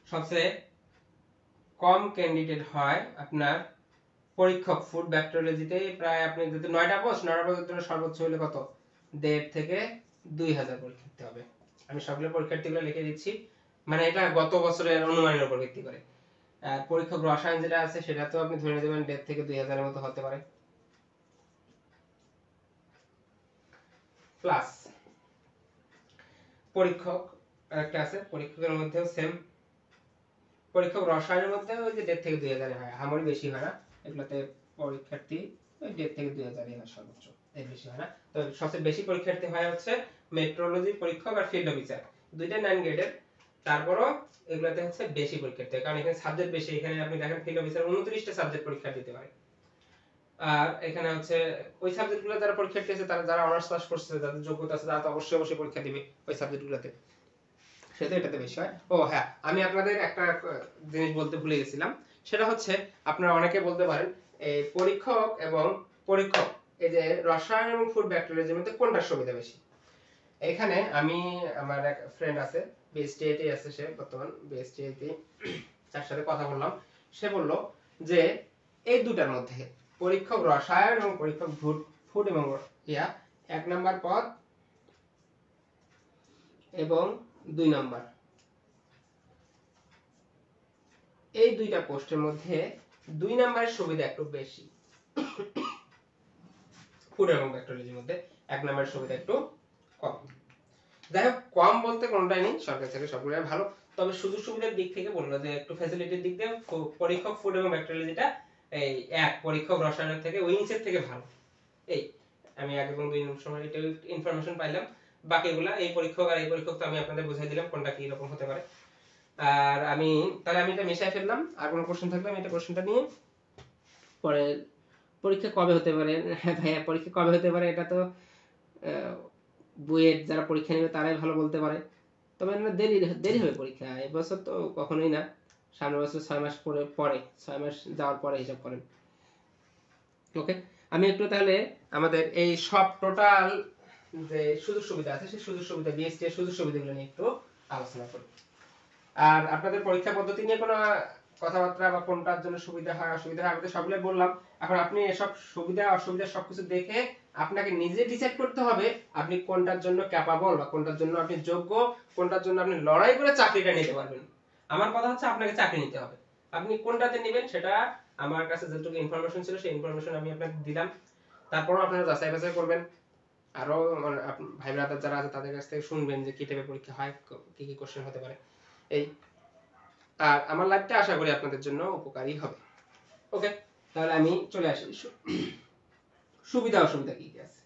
সবচেয়ে কম ক্যান্ডিডেট হয় আপনার পরীক্ষক ফুড ব্যাকটেরিওলজিতে, প্রায় আপনি যদি 9টা পোস্ট, 9টা পোস্টের জন্য সর্বোচ্চ হলে কত 1.5 থেকে 2,000 পরীক্ষার্থী হবে। আমি সবগুলো পরীক্ষার্থীগুলো লিখে দিচ্ছি, মানে এটা গত বছরের অনুমানের উপর ভিত্তি করে। আর পরীক্ষক রসায়ন যেটা আছে সেটা তো আপনি ধরে নেবেন 1.5 থেকে 2,000 এর মতো হতে পারে, প্লাস পরীক্ষক একটা আছে, পরীক্ষকের মধ্যেও সেম, পরীক্ষক রসায়নের মধ্যে ওই যে 1.5 থেকে 2,000 হয়, আমারই বেশি হয় না এগুলাতে পরীক্ষার্থী, ওই 1.5 থেকে 2,000 হয় সর্বোচ্চ, এর বেশি হয় না। তো সবচেয়ে বেশি পরীক্ষার্থী হয় হচ্ছে মেট্রোলজি পরীক্ষক আর ফিল্ড অফিসার, দুইটা 9 গ্রেডের। তারপরও এগুলাতে হচ্ছে বেশি পরীক্ষার্থী, কারণ এখানে সাবজেক্ট বেশি। এখানে আপনি দেখেন ফিল্ড অফিসার 29টা সাবজেক্ট পরীক্ষা দিতে পারে। আর এখানে হচ্ছে ওই সাবজেক্টগুলো যারা পরীক্ষার্থী আছে, তারা যারা অনার্স পাস করছে, যাদের যোগ্যতা আছে, তারা তো অবশ্যই পরীক্ষা দিবে ওই সাবজেক্টগুলোতে, সেটা এটাতে বেশি হয়। ও হ্যাঁ, আমি আপনাদের একটা জিনিস বলতে ভুলে গেছিলাম, সেটা হচ্ছে আপনারা অনেকে বলতে পারেন এই পরীক্ষক এবং পরীক্ষক, এই যে রসায়ন এবং ফুড ব্যাকটেরিয়ালজির মধ্যে কোনটার সুবিধা বেশি? এখানে আমি, আমার এক ফ্রেন্ড আছে, বিএসটিআইতে আছে, সে বর্তমান বিএসটিআইতে, তার সাথে কথা বললাম, সে বলল যে এই দুটার মধ্যে পরীক্ষক রসায়ন এবং পরীক্ষক ফুড এবং ইয়া 1 নাম্বার পদ এবং 2 নাম্বার, এই দুইটা পোস্টের মধ্যে 2 নাম্বারের সুবিধা একটু বেশি, ফুড এবং ব্যাকটেরিয়ালজির মধ্যে 1 নাম্বারের সুবিধা একটু কম। যাই হোক, কম বলতে কোনটাই নেই, সরকার থেকে সবগুলাই ভালো। তবে সুযোগ সুবিধার দিক থেকে বললো যে একটু ফ্যাসিলিটির দিক দিয়ে পরীক্ষক ফুড এবং ব্যাকটেরিয়ালজিটা এই এক পরীক্ষক রসায়নের থেকে উইংসের থেকে ভালো। এই আমি 1 এবং 2 নম্বর সময় এটা ইনফরমেশন পাইলাম, বাকিগুলা এই পরীক্ষক আর এই পরীক্ষক তো আমি আপনাদের বুঝাই দিলাম কোনটা কি রকম হতে পারে। আর আমি তাহলে আমি এটা মিশাই ফেললাম। আর কোনো কোশ্চেন থাকলে আমি এটা কোশ্চেনটা নিয়ে পরে, পরীক্ষা কবে হতে পারে? হ্যাঁ ভাইয়া, পরীক্ষা কবে হতে পারে এটা তো বুয়েট যারা পরীক্ষা নেবে তারাই ভালো বলতে পারে। তবে দেরি দেরি হবে পরীক্ষা, এবছর তো কখনোই না, সামনের বছর 6 মাস পরে 6 মাস যাওয়ার পরে হিসাব করেন। ওকে, আমি একটু তাহলে আমাদের এই সব টোটাল যে সুযোগ সুবিধা আছে সেই সুযোগ সুবিধা, বিএসটি এর সুযোগ সুবিধাগুলো নিয়ে একটু আলোচনা করি। আর আপনাদের পরীক্ষা পদ্ধতি নিয়ে কোনো কথাবার্তা বা কোনটার জন্য সুবিধা হয় অসুবিধা হয় আমি তো সবগুলো বললাম। এখন আপনি এসব সুবিধা অসুবিধা সবকিছু দেখে আপনাকে নিজে ডিসাইড করতে হবে আপনি কোনটার জন্য ক্যাপাবল বা কোনটার জন্য আপনি যোগ্য, কোনটার জন্য আপনি লড়াই করে চাকরিটা নিতে পারবেন। আমার কথা হচ্ছে আপনাকে চাকরি নিতে হবে। আপনি কোনটাতে নেবেন সেটা আমার কাছে যতটুকু ইনফরমেশন ছিল সেই ইনফরমেশন আমি আপনাকে দিলাম। তারপরও আপনারা যাচাই বাছাই করবেন। আরো ভাই ব্রাদার যারা আছে তাদের কাছ থেকে শুনবেন যে কি টাইপের পরীক্ষা হয়, কি কি কোশ্চেন হতে পারে। এই আর আমার লাইভটা আশা করি আপনাদের জন্য উপকারী হবে। ওকে, তাহলে আমি চলে আসি সুবিধা অসুবিধা কি কি আছে।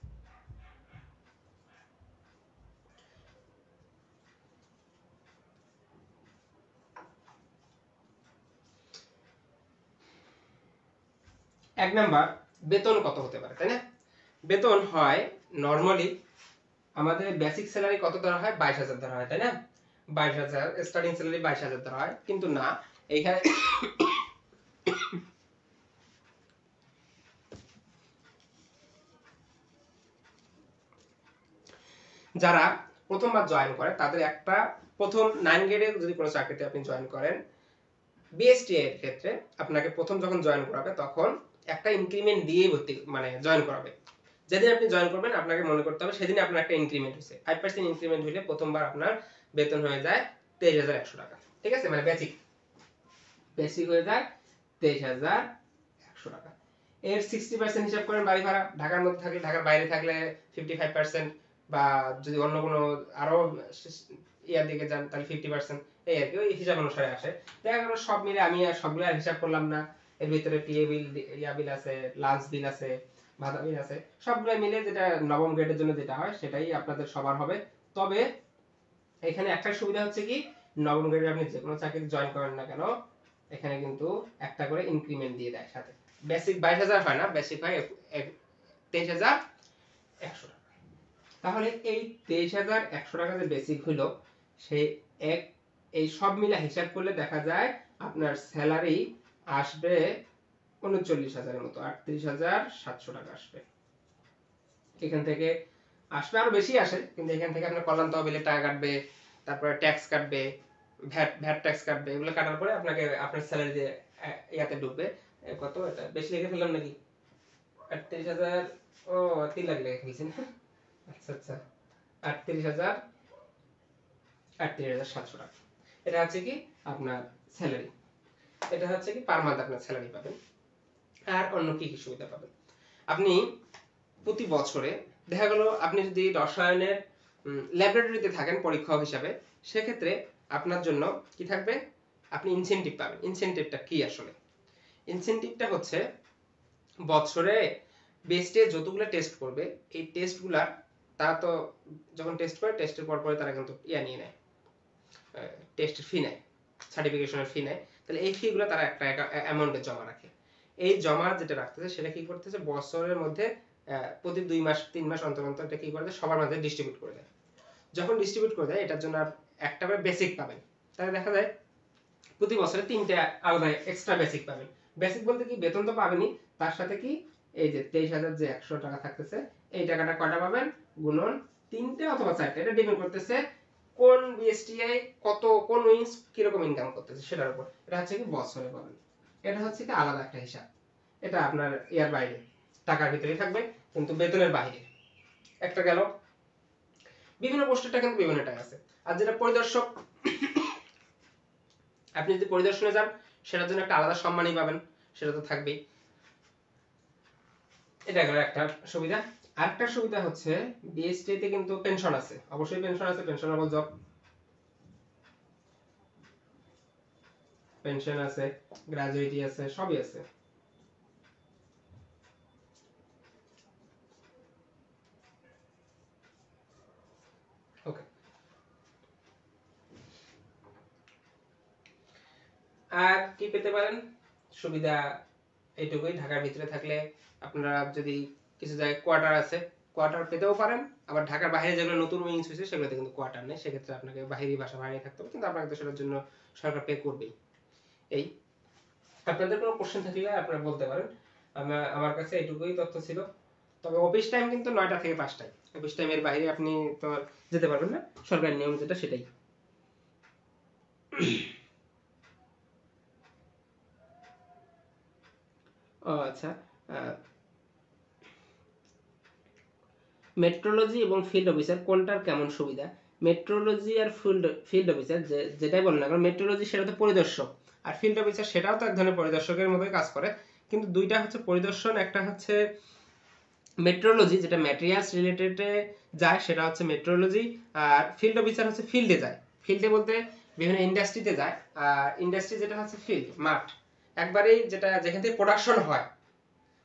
এক নাম্বার, বেতন কত হতে পারে, তাই না? বেতন হয় নরমালি আমাদের বেসিক স্যালারি কত ধরা হয়, 22,000 ধরা হয়, তাই না? 22,000 স্টার্টিং স্যালারি 22,000 ধরা হয়, কিন্তু না, এইখানে যারা প্রথমবার জয়েন করে তাদের একটা প্রথম 9 গ্রেডে যদি কোনো চাকরিতে আপনি জয়েন করেন, বিএসটি এর ক্ষেত্রে আপনাকে প্রথম যখন জয়েন করাবে তখন একটা ইনক্রিমেন্ট দিয়ে ভর্তি মানে জয়েন করাবে। যেদিন আপনি জয়েন করবেন আপনাকে মনে করতে হবে সেদিন আপনার একটা ইনক্রিমেন্ট হয়েছে। 5% ইনক্রিমেন্ট হলে প্রথমবার আপনার বেতন হয়ে যায় 23,100 টাকা। ঠিক আছে, মানে বেসিক হয়ে যায় 23,100 টাকা। এর 60% হিসাব করেন বাড়ি ভাড়া, ঢাকার মধ্যে থাকলে, ঢাকার বাইরে থাকলে 55%, বা যদি অন্য কোনো আরো ইয়ার দিকে যান তাহলে 50%, এই আর কি, ওই হিসাব অনুসারে আসে। দেখা গেল সব মিলে আমি আর সবগুলো আর হিসাব করলাম না, এর ভিতরে টিএ বিল, ইয়া বিল আছে, লাঞ্চ বিল আছে, ভাতা বিল আছে, সবগুলো মিলে যেটা নবম গ্রেডের জন্য যেটা হয় সেটাই আপনাদের সবার হবে। তবে এখানে একটা সুবিধা হচ্ছে কি, নবম গ্রেডে আপনি যে কোনো চাকরি জয়েন করেন না কেন এখানে কিন্তু একটা করে ইনক্রিমেন্ট দিয়ে দেয় সাথে। বেসিক 22,000 হয় না, বেসিক হয় 23,100 টাকা। তাহলে এই 23,100 টাকা যে বেসিক হলো, সেই এই সব মিলে হিসাব করলে দেখা যায় আপনার স্যালারি আসবে 39,000 এর মতো, 38,700 টাকা আসবে। এখান থেকে আসবে, আরো বেশি আসে, কিন্তু এখান থেকে আপনার কল্যাণ তহবিলের টাকা কাটবে, তারপরে ট্যাক্স কাটবে, ভ্যাট ট্যাক্স কাটবে, এগুলো কাটার পরে আপনাকে আপনার স্যালারি দিয়ে ইয়াতে ঢুকবে। কত, এটা বেশি লিখে ফেললাম নাকি? 38,000, ও 3 লাখ লিখে ফেলছি না? আচ্ছা আচ্ছা, 38,700 টাকা। এটা হচ্ছে কি আপনার স্যালারি, এটা হচ্ছে কি পার মান্থ আপনার স্যালারি পাবেন। আর অন্য কি কি সুবিধা পাবেন, আপনি প্রতি বছরে দেখা গেল আপনি যদি রসায়নের ল্যাবরেটরিতে থাকেন পরীক্ষক হিসাবে, সেক্ষেত্রে আপনার জন্য কি থাকবে, আপনি ইনসেনটিভ পাবেন। ইনসেনটিভটা কি আসলে? ইনসেনটিভটা হচ্ছে বছরে বেস্টে যতগুলো টেস্ট করবে, এই টেস্টগুলা তারা তো যখন টেস্ট করে, টেস্টের পর পরে তারা কিন্তু ইয়া নিয়ে নেয়, টেস্টের ফি নেয়, সার্টিফিকেশনের ফি নেয়। তাহলে এই ফিগুলো তারা একটা অ্যামাউন্টে জমা রাখে। এই জমা যেটা রাখতেছে সেটা কি করতেছে, বছরের মধ্যে প্রতি 2 মাস 3 মাস অন্তর অন্তর এটা কি করে দেয়, সবার মাঝে ডিস্ট্রিবিউট করে দেয়। যখন ডিস্ট্রিবিউট করে দেয় এটার জন্য একটা করে বেসিক পাবেন। তাহলে দেখা যায় প্রতি বছরে 3টে আলাদা এক্সট্রা বেসিক পাবেন। বেসিক বলতে কি, বেতন তো পাবেনই, তার সাথে কি এই যে 23,100 টাকা থাকতেছে, এই টাকাটা কয়টা পাবেন, গুণন 3টে অথবা 4টে, এটা ডিপেন্ড করতেছে কোন বিএসটিআই কত, কোন উইংস কিরকম ইনকাম করতেছে সেটার উপর। এটা হচ্ছে কি বছরে পাবেন, এটা হচ্ছে কি আলাদা একটা হিসাব, এটা আপনার ইয়ার বাইরে, টাকার ভিতরেই থাকবে কিন্তু বেতনের বাইরে। একটা গেল, বিভিন্ন পোস্টের টাকা কিন্তু বিভিন্ন টাকা আছে। আর যেটা পরিদর্শক, আপনি যদি পরিদর্শনে যান সেটার জন্য একটা আলাদা সম্মানই পাবেন, সেটা তো থাকবেই। এটা গেল একটা সুবিধা। আরেকটা সুবিধা হচ্ছে বিএসটি তে কিন্তু পেনশন আছে, অবশ্যই পেনশন আছে, পেনশনেবল জব, পেনশন আছে, গ্র্যাজুইটি আছে, সবই আছে। ওকে, আর কি পেতে পারেন সুবিধা, এইটুকুই। ঢাকার ভিতরে থাকলে আপনারা যদি কিছু জায়গায় কোয়ার্টার আছে, কোয়ার্টার পেতেও পারেন। আবার ঢাকার বাইরে যেগুলো নতুন উইংস হয়েছে সেগুলোতে কিন্তু কোয়ার্টার নেই, সেক্ষেত্রে আপনাকে বাইরেই বাসা ভাড়া নিয়ে থাকতে হবে, কিন্তু আপনাকে তো সেটার জন্য সরকার পে করবেই। এই, আপনাদের কোনো কোশ্চেন থাকলে আপনারা বলতে পারেন। আমার কাছে এইটুকুই তথ্য ছিল। তবে অফিস টাইম কিন্তু 9টা থেকে 5টায়, অফিস টাইমের বাইরে আপনি তো যেতে পারবেন না, সরকারি নিয়ম যেটা সেটাই। ও আচ্ছা, মেট্রোলজি এবং ফিল্ড অফিসার কোনটার কেমন সুবিধা? মেট্রোলজি আর ফিল্ড অফিসার যেটাই বলেন না কারণ মেট্রোলজি সেটা তো পরিদর্শক, আর ফিল্ড অফিসার সেটাও তো এক ধরনের পরিদর্শকের মতোই কাজ করে, কিন্তু দুইটা হচ্ছে পরিদর্শন, একটা হচ্ছে মেট্রোলজি যেটা ম্যাটেরিয়ালস রিলেটেডে যায় সেটা হচ্ছে মেট্রোলজি, আর ফিল্ড অফিসার হচ্ছে ফিল্ডে যায়। ফিল্ডে বলতে বিভিন্ন ইন্ডাস্ট্রিতে যায়, আর ইন্ডাস্ট্রি যেটা হচ্ছে ফিল্ড মাঠ, একবারেই যেটা যেখান থেকে প্রোডাকশন হয়,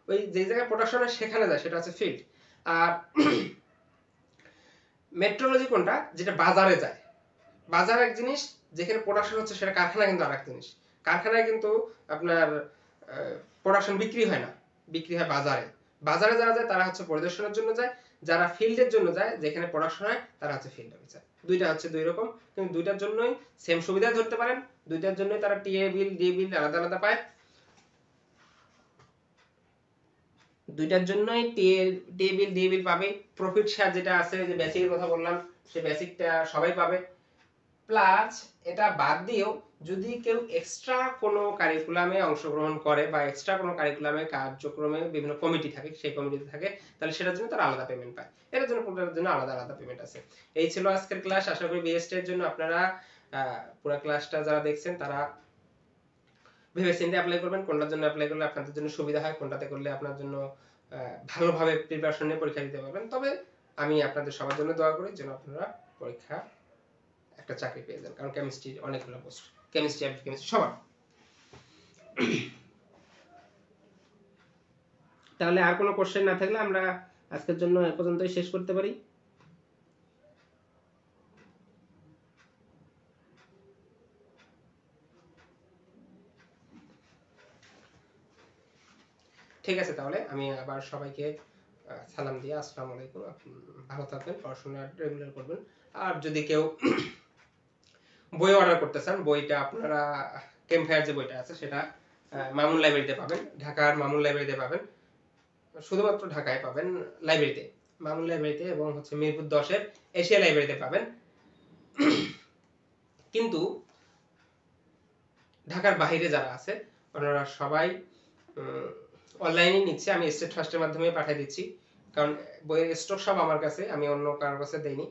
ওই যে জায়গায় প্রোডাকশন হয় সেখানে যায়, সেটা হচ্ছে ফিল্ড। আর মেট্রোলজি কোনটা, যেটা বাজারে যায়। বাজার এক জিনিস, যেখানে প্রোডাকশন হচ্ছে সেটা কারখানা কিন্তু আরেক জিনিস। কারখানায় কিন্তু আপনার প্রোডাকশন বিক্রি হয় না, বিক্রি হয় বাজারে। বাজারে যারা যায় তারা হচ্ছে পরিদর্শনের জন্য যায়, যারা ফিল্ডের জন্য যায় যেখানে প্রোডাকশন হয় তারা হচ্ছে ফিল্ড অফিসার। দুইটা হচ্ছে দুই রকম, কিন্তু দুইটার জন্যই সেম সুবিধা ধরতে পারেন, দুইটার জন্যই তারা টিএ বিল ডি বিল আলাদা আলাদা পায়, দুইটার জন্যই টিএ বিল ডি বিল পাবে। প্রফিট শেয়ার যেটা আছে, যে বেসিকের কথা বললাম, সেই বেসিকটা সবাই পাবে। প্লাস এটা বাদ দিয়েও যদি কেউ এক্সট্রা কোনো কারিকুলামে অংশগ্রহণ করে বা এক্সট্রা কোনো কারিকুলামে কার্যক্রমে বিভিন্ন কমিটি থাকে, সেই কমিটিতে থাকে, তাহলে সেটার জন্য তারা আলাদা পেমেন্ট পায়। এটার জন্য কোনটার জন্য আলাদা আলাদা পেমেন্ট আছে। এই ছিল আজকের ক্লাস। আশা করি বিএসটি এর জন্য আপনারা পুরো ক্লাসটা যারা দেখছেন তারা ভেবে চিন্তে অ্যাপ্লাই করবেন, কোনটার জন্য অ্যাপ্লাই করলে আপনাদের জন্য সুবিধা হয়, কোনটাতে করলে আপনার জন্য ভালোভাবে প্রিপারেশন নিয়ে পরীক্ষা দিতে পারবেন। তবে আমি আপনাদের সবার জন্য দোয়া করি যেন আপনারা পরীক্ষা একটা চাকরি পেয়ে যান, কারণ কেমিস্ট্রি অনেকগুলো পোস্ট, কেমিস্ট্রি আর কেমিস্ট্রি সবার। তাহলে আর কোনো কোশ্চেন না থাকলে আমরা আজকের জন্য এ পর্যন্তই শেষ করতে পারি। ঠিক আছে, তাহলে আমি আবার সবাইকে সালাম দিয়ে আসসালামু আলাইকুম, ভালো থাকবেন, পড়াশোনা রেগুলার করবেন। আর যদি কেউ বই অর্ডার করতে চান, বইটা আপনারা ক্যাম্পফায়ার যে বইটা আছে সেটা মামুন লাইব্রেরিতে পাবেন, ঢাকার মামুন লাইব্রেরিতে পাবেন, শুধুমাত্র ঢাকায় পাবেন লাইব্রেরিতে, মামুন লাইব্রেরিতে, এবং হচ্ছে মিরপুর 10-এর এশিয়া লাইব্রেরিতে পাবেন। কিন্তু ঢাকার বাইরে যারা আছে ওনারা সবাই অনলাইনে নিচ্ছে, আমি স্টেট ফার্স্টের মাধ্যমে পাঠিয়ে দিচ্ছি, কারণ বইয়ের স্টক সব আমার কাছে, আমি অন্য কারোর কাছে দেইনি।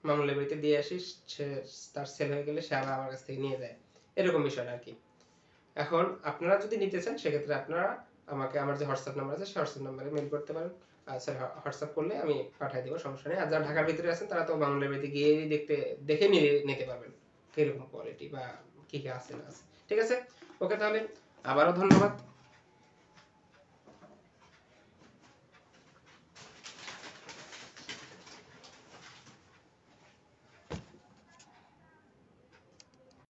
মামুন লাইব্রেরিতে দিয়ে আসি, তার সেল হয়ে গেলে সে আবার আমার কাছ থেকে নিয়ে যায়, এরকম বিষয়টা আর কি। এখন আপনারা যদি নিতে চান সেক্ষেত্রে আপনারা আমাকে আমার যে হোয়াটসঅ্যাপ নাম্বার আছে সেই হোয়াটসঅ্যাপ নাম্বারে মেইল করতে পারেন, স্যার হোয়াটসঅ্যাপ করলে আমি পাঠিয়ে দেবো, সমস্যা নেই। আর যারা ঢাকার ভিতরে আছেন তারা তো মামুন লাইব্রেরিতে গিয়ে দেখে নিতে পারবেন কিরকম কোয়ালিটি বা কি কি আছে না আছে। ঠিক আছে, ওকে, তাহলে আবারও ধন্যবাদ।